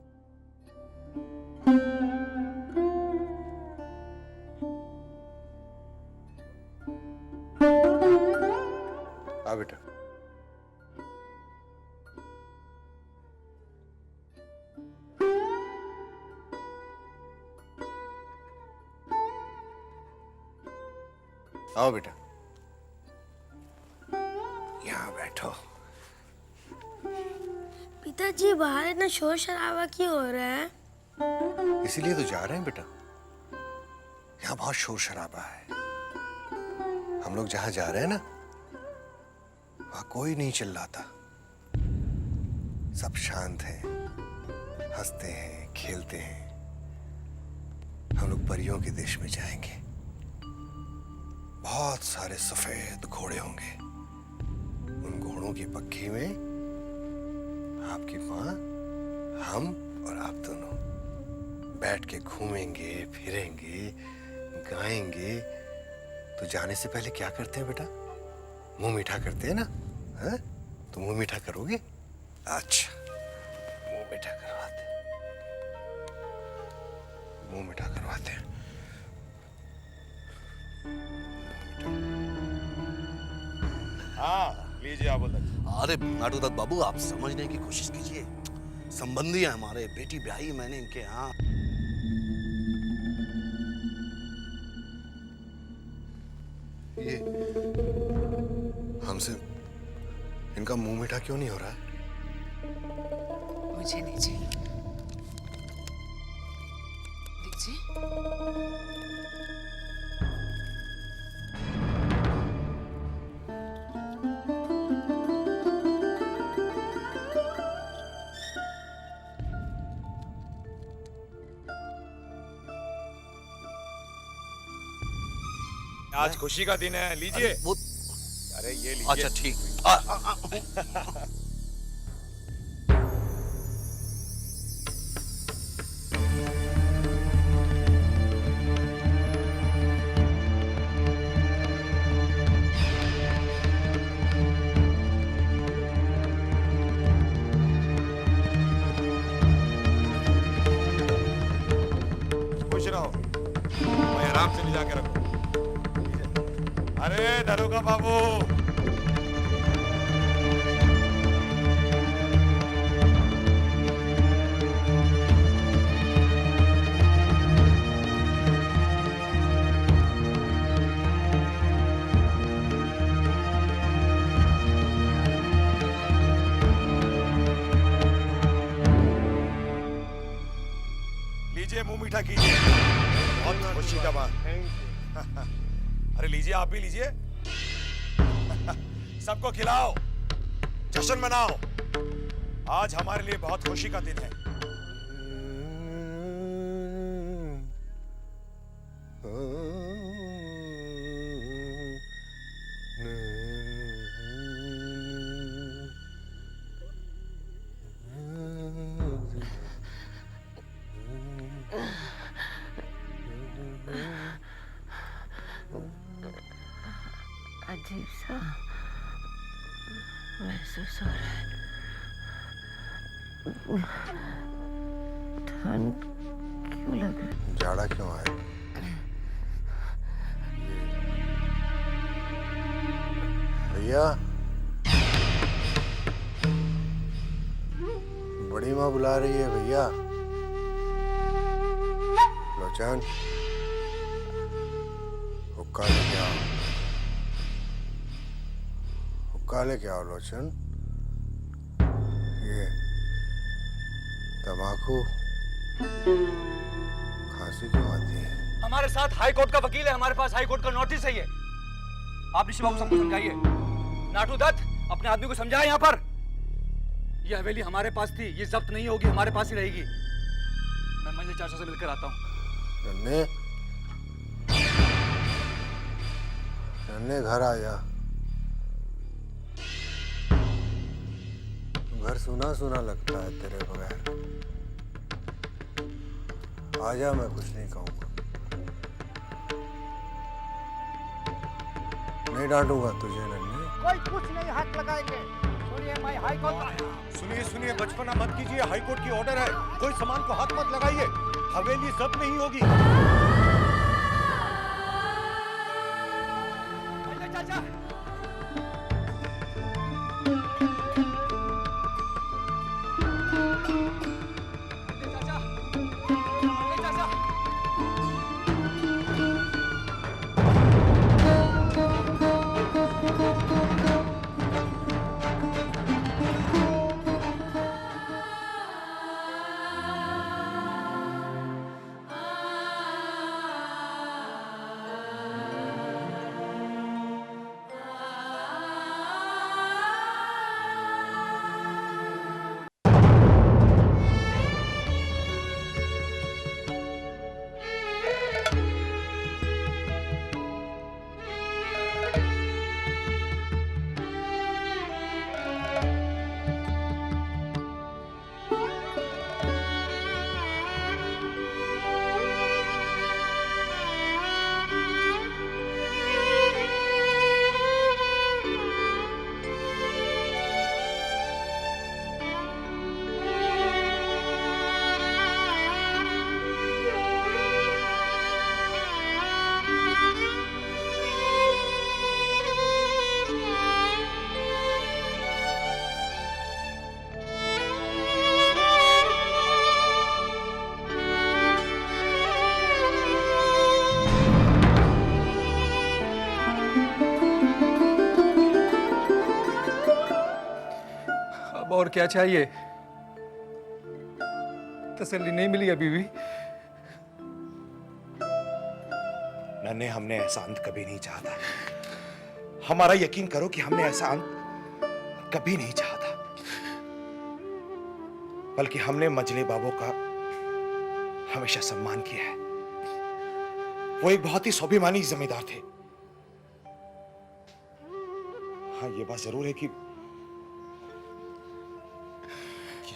आ बेटा। आओ बेटा, यहाँ बैठो। पिताजी बाहर इतना शोर शराबा क्यों हो रहा है? इसीलिए तो जा रहे हैं बेटा। यहाँ बहुत शोर शराबा है। हम लोग जहाँ जा रहे हैं ना, वहाँ कोई नहीं चिल्लाता। सब शांत हैं, हंसते हैं, खेलते हैं। हम लोग परियों के देश में जाएंगे। बहुत सारे सफेद घोड़े होंगे। उन घोड़ों की पक्की में आपकी माँ, हम और आप दोनों बैठ के घूमेंगे फिरेंगे, गाएंगे। तो जाने से पहले क्या करते हैं बेटा? मुंह मीठा करते हैं ना? हाँ? तो मुंह मीठा करोगे? अच्छा, मुंह मीठा मीठा करवाते, मुंह मीठा करवाते हैं। हाँ लीजिए आप बोल। अरे नाटूदत्त बाबू, आप समझने की कोशिश कीजिए। संबंधी है हमारे, बेटी ब्याही मैंने इनके यहाँ। ये हमसे इनका मुंह मीठा क्यों नहीं हो रहा है? मुझे नहीं चाहिए। दीजिए। आज खुशी का दिन है, लीजिए। अरे ये लीजिए। अच्छा ठीक। खुश रहो, भाई आराम से ले जाके रखो। अरे दरोगा बाबू, लीजिए मुंह मीठा कीजिए। बहुत खुशी का बात। अरे लीजिए, आप भी लीजिए। सबको खिलाओ, जश्न मनाओ। आज हमारे लिए बहुत खुशी का दिन है। अजीब सा महसूस हो रहा है। ठंड क्यों लग रहा है? जाड़ा क्यों आया? भैया, बड़ी माँ बुला रही है भैया। लोचन, हुक्का लेके आओ। हुक्का लेके आओ लोचन। ये तंबाकू खांसी क्यों आती है? हमारे साथ हाई कोर्ट का वकील है, हमारे पास हाई कोर्ट का नोटिस है। ये आप ऋषि बाबू सबको समझाइए। नाटू दत्त, अपने आदमी को समझाए। यहाँ पर ये हवेली हमारे पास थी, ये जब्त नहीं होगी, हमारे पास ही रहेगी। मैं मंजिल चाचा से मिलकर आता हूँ। नन्हे, नन्हे घर आ जा। घर सुना सुना लगता है तेरे बगैर। आजा, मैं कुछ नहीं कहूँगा। नहीं डांटूंगा तुझे नन्हे। कोई कुछ नहीं हाथ लगाएंगे। सुनिए, मैं हाई कोर्ट आया। सुनिए सुनिए, बचपना मत कीजिए। हाई कोर्ट की ऑर्डर है, कोई सामान को हाथ मत लगाइए। हवेली जब्त नहीं होगी। चाचा, क्या चाहिए? तसल्ली नहीं मिली अभी भी? नन्हे, हमने ऐसा अंत कभी नहीं चाहता। हमारा यकीन करो कि हमने ऐसा अंत कभी नहीं चाहता, बल्कि हमने मजले बाबू का हमेशा सम्मान किया है। वो एक बहुत ही स्वाभिमानी जमींदार थे। हाँ, ये बात जरूर है कि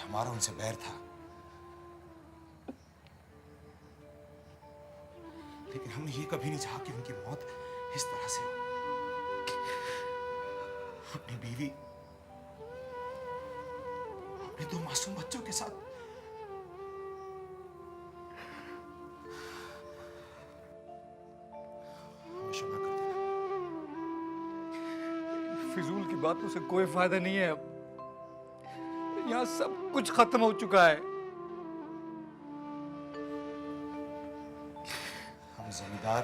हमारा उनसे बैर था, लेकिन हमने ये कभी नहीं चाहा कि उनकी मौत इस तरह से हो। अपनी बीवी, अपने 2 मासूम बच्चों के साथ हमें क्षमा कर देना। फिजूल की बातों से कोई फायदा नहीं है। अब यहाँ सब कुछ खत्म हो चुका है। हम जमींदार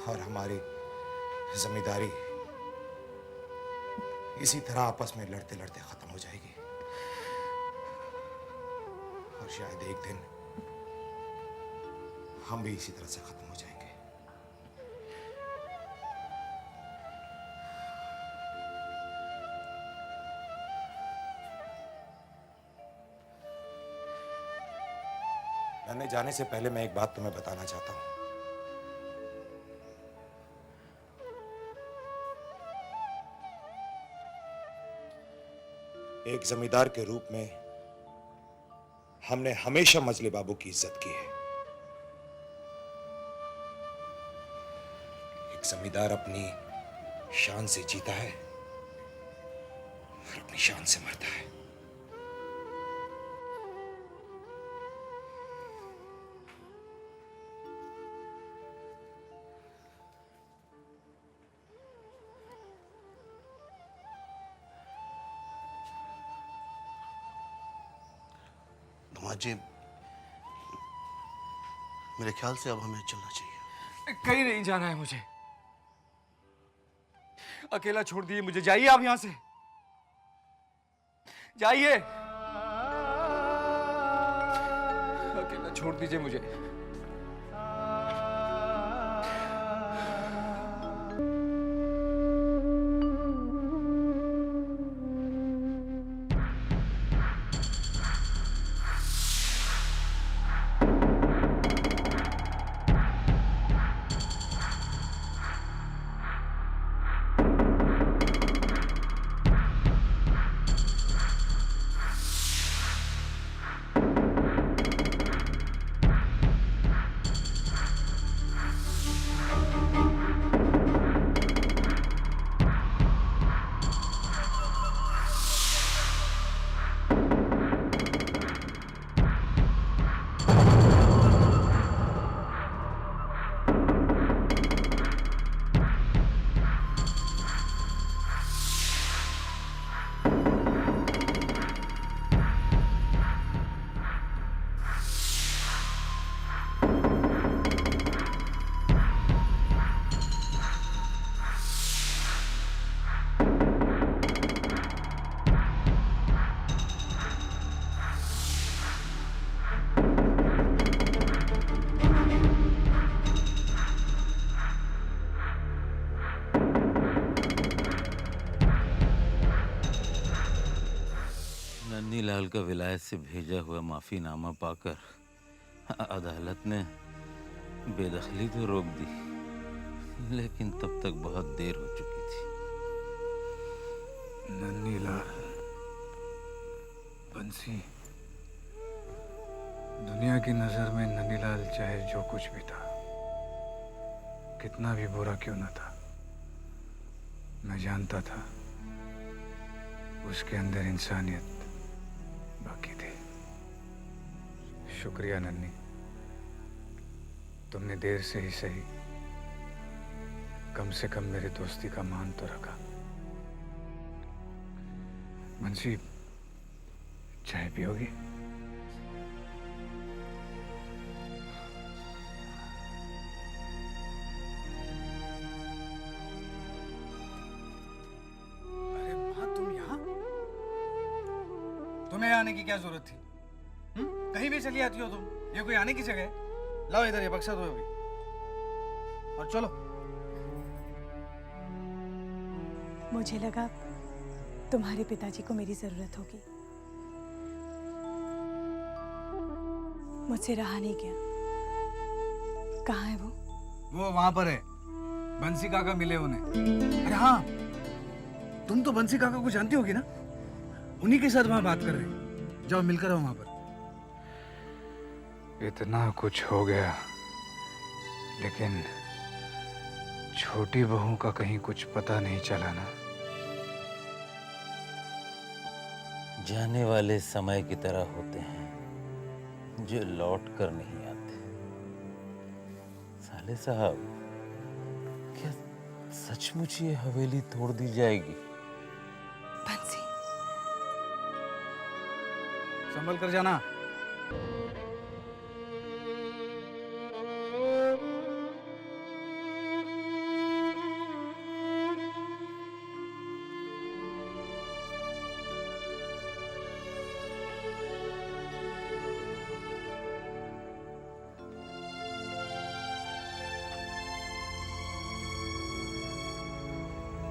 और हमारी जमींदारी इसी तरह आपस में लड़ते लड़ते खत्म हो जाएगी, और शायद एक दिन हम भी इसी तरह से खत्म हो जाएंगे। नन्हे, जाने से पहले मैं एक बात तुम्हें बताना चाहता हूं। एक जमींदार के रूप में हमने हमेशा मजले बाबू की इज्जत की है। एक जमींदार अपनी शान से जीता है और अपनी शान से मरता है। जी, मेरे ख्याल से अब हमें चलना चाहिए। कहीं नहीं जाना है मुझे। अकेला छोड़ दिए मुझे। जाइए आप यहां से, जाइए। अकेला छोड़ दीजिए मुझे। लाल का विलायत से भेजा हुआ माफीनामा पाकर अदालत ने बेदखली तो रोक दी, लेकिन तब तक बहुत देर हो चुकी थी। नन्हीलाल, बंसी, दुनिया की नजर में नन्हीलाल चाहे जो कुछ भी था, कितना भी बुरा क्यों न था, मैं जानता था उसके अंदर इंसानियत बाकी थी। शुक्रिया नन्ही, तुमने देर से ही सही कम से कम मेरी दोस्ती का मान तो रखा। बंसी, चाय पियोगी? तुम्हें आने की क्या जरूरत थी? कहीं भी चली आती हो तुम, ये कोई आने की जगह है? लाओ इधर ये बक्सा दो अभी और चलो। मुझे लगा तुम्हारे पिताजी को मेरी जरूरत होगी, मुझसे रहा नहीं गया। कहाँ है वो? वो वहां पर है, बंसी काका मिले उन्हें। अरे हाँ, तुम तो बंसी काका को जानती होगी ना, उन्हीं के साथ वहां बात कर रहे हैं। जाओ मिलकर आओ वहां पर। इतना कुछ हो गया, लेकिन छोटी बहू का कहीं कुछ पता नहीं चला ना। जाने वाले समय की तरह होते हैं जो लौट कर नहीं आते। साले साहब, क्या सचमुच ये हवेली तोड़ दी जाएगी? बंसी, संभल कर जाना।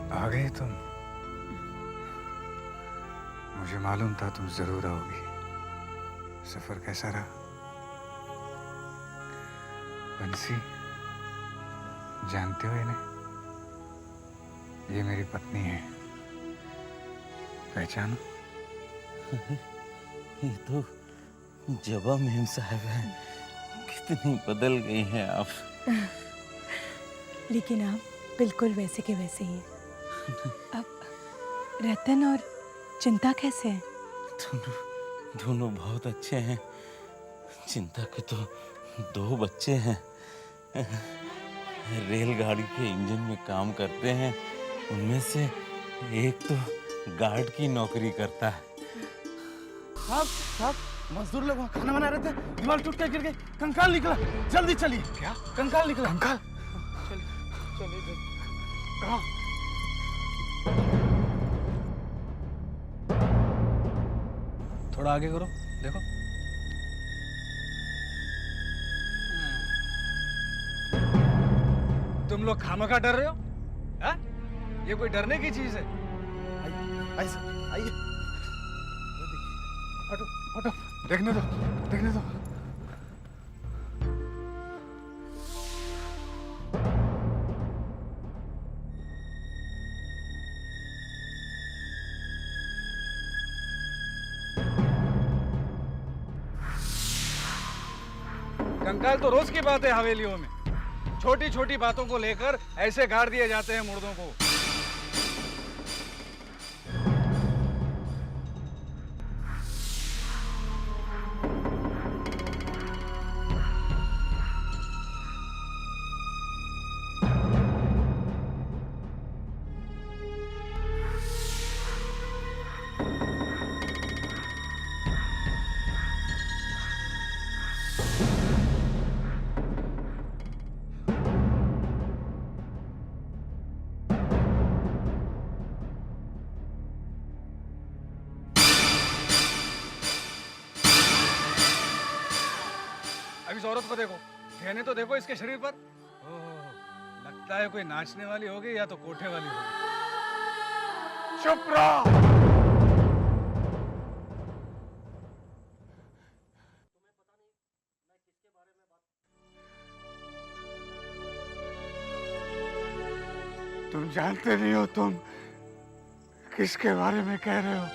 आ गई तुम? मुझे मालूम था तुम जरूर आओगी। सफर कैसा रहा? बंसी, जानते हो इन्हें? ये मेरी पत्नी है, पहचानो? ये तो जबा मेम साहब हैं। कितनी बदल गई हैं आप। लेकिन आप बिल्कुल वैसे के वैसे ही हैं। अब रतन और चिंता कैसे हैं? दोनों बहुत अच्छे हैं। चिंता के तो 2 बच्चे हैं, रेलगाड़ी के इंजन में काम करते हैं। उनमें से एक तो गार्ड की नौकरी करता है। साहब, मजदूर लोग वहाँ खाना बना रहे थे, दीवार टूट के गिर गई, कंकाल निकला। जल्दी चलिए। क्या कंकाल निकला? कंकाल? चलिए। कहाँ? थोड़ा आगे करो, देखो। तुम लोग खामखा डर रहे हो? हा? ये कोई डरने की चीज है? आइए। हटो, देखने दो। कंकाल तो रोज की बात है हवेलियों में। छोटी छोटी बातों को लेकर ऐसे गाड़ दिए जाते हैं मुर्दों को। अब इस औरत को देखो, गहने तो देखो इसके शरीर पर। ओह, लगता है कोई नाचने वाली होगी या तो कोठे वाली होगी। चुप रहो। तुम जानते नहीं हो तुम किसके बारे में कह रहे हो?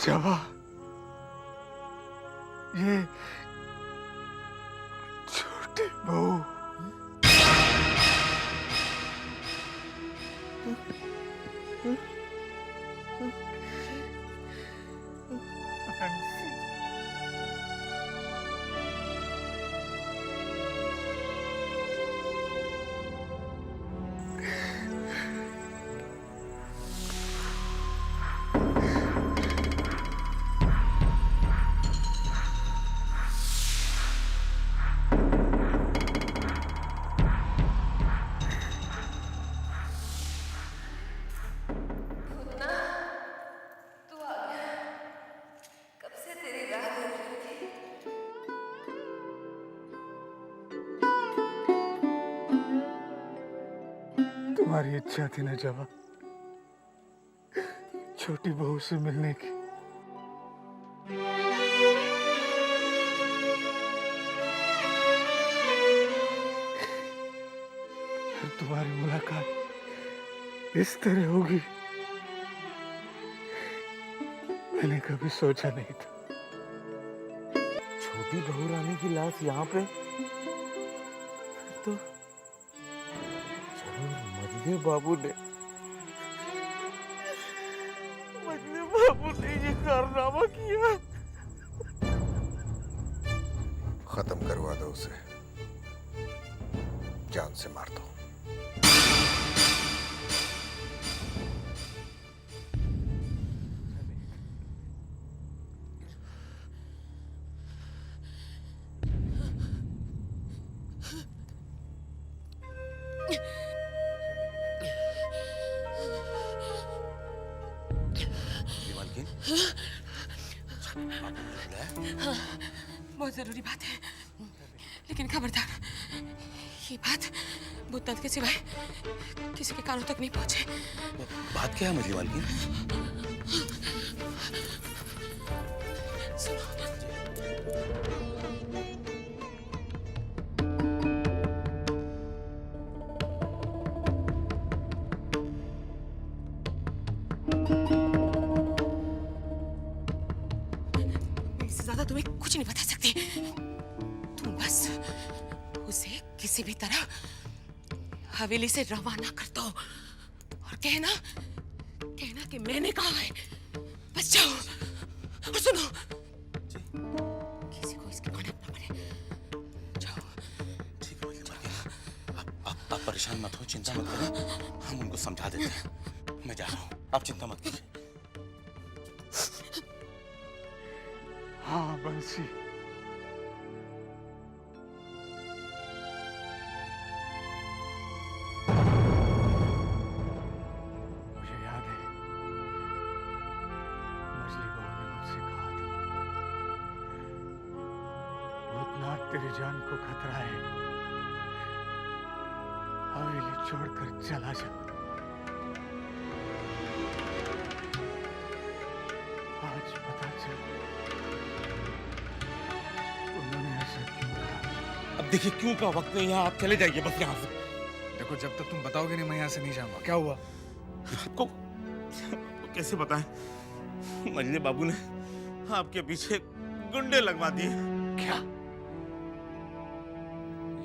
जबा, ये छोटी बहू। तुम्हारी इच्छा थी ना जवा, छोटी बहू से मिलने की। फिर तुम्हारी मुलाकात इस तरह होगी, मैंने कभी सोचा नहीं था। छोटी बहू रानी की लाश यहाँ पे, तो जरूर मजले बाबू ने ये कारनामा किया। खत्म करवा दो उसे, जान से मार दो। हाँ, बहुत जरूरी बात है, लेकिन खबरदार, ये बात भूतनाथ के सिवाय किसी के कानों तक नहीं पहुंचे। बात क्या है मजली मालकिन? सुनो, ज्यादा तुम्हें कुछ नहीं बता सकती। तुम बस उसे किसी भी तरह हवेली से रवाना कर दो और कहना कि मैंने कहा है। बस जाओ और सुनो, किसी को इसकी मदद न पड़े। जाओ। ठीक है, आप परेशान मत हो, चिंता मत करो, हम उनको समझा देते हैं। मैं जा रहा हूँ, आप चिंता मत कीजिए। हाँ बंसी, मुझे याद है मछली बहू ने मुझसे कहा था, भूतनाथ तेरी जान को खतरा है, हवेली छोड़कर चला जा। आज पता चला अब देखिए, क्यों का वक्त नहीं, यहाँ आप चले जाइए बस यहाँ से। देखो, जब तक तुम बताओगे नहीं मैं यहाँ से नहीं जाऊंगा। क्या हुआ? आपको कैसे बताएं? मजले बाबू ने आपके पीछे गुंडे लगवा दिए। क्या?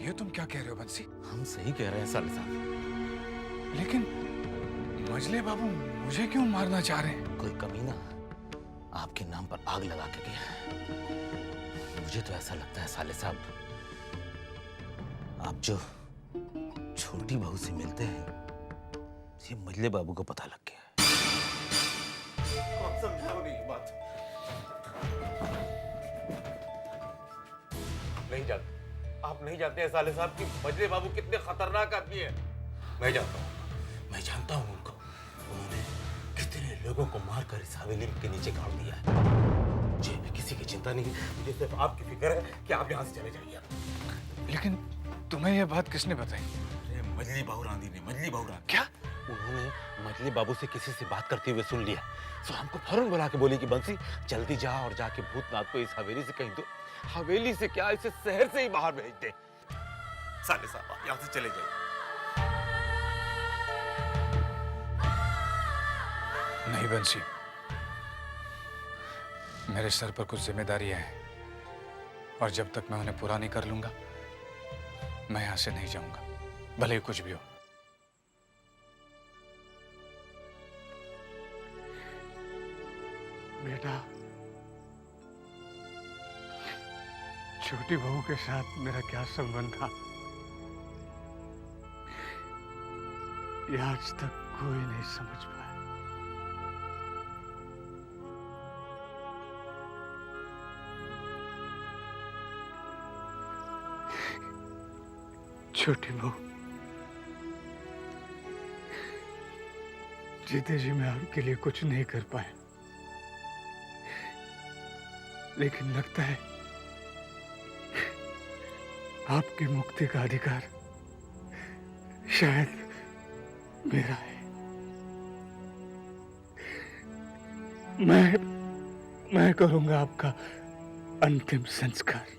ये तुम क्या कह रहे हो बंसी? हम सही कह रहे हैं साले साहब। लेकिन मजले बाबू मुझे क्यों मारना चाह रहे हैं? कोई कमीना आपके नाम पर आग लगा के गया है। मुझे तो ऐसा लगता है साले साहब, आप जो छोटी बहू से मिलते हैं, ये मजले बाबू को पता लग गया है। आप समझाओगे ये बात? आप नहीं जानते हैं साले साहब कि मजले बाबू कितने खतरनाक आदमी है। मैं जानता हूँ उनको। उन्होंने कितने लोगों को मारकर इस हवेली के नीचे गाड़ दिया है। मुझे भी किसी की चिंता नहीं, मुझे सिर्फ आपकी फिक्र है कि आप यहाँ से चले जाइए। लेकिन तुम्हें यह बात किसने बताई? अरे मजली बहू रानी ने। मजली बहू रानी क्या? उन्होंने मजली बाबू से किसी से बात करते हुए सुन लिया, तो हमको फौरन बुला के बोली कि बंसी जल्दी जा और जाके भूतनाथ को इस हवेली से कहीं दो। हवेली से क्या, इसे शहर से ही बाहर भेज दे। साले साहब, आप यहाँ से चले जाइए। नहीं बंसी, मेरे सर पर कुछ जिम्मेदारियां हैं और जब तक मैं उन्हें पूरा नहीं कर लूंगा मैं यहां से नहीं जाऊंगा, भले ही कुछ भी हो। बेटा, छोटी बहू के साथ मेरा क्या संबंध था, ये आज तक कोई नहीं समझ पाया। छोटी बहू, जीते जी मैं आपके लिए कुछ नहीं कर पाया, लेकिन लगता है आपकी मुक्ति का अधिकार शायद मेरा है। मैं करूंगा आपका अंतिम संस्कार।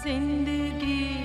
जिंदगी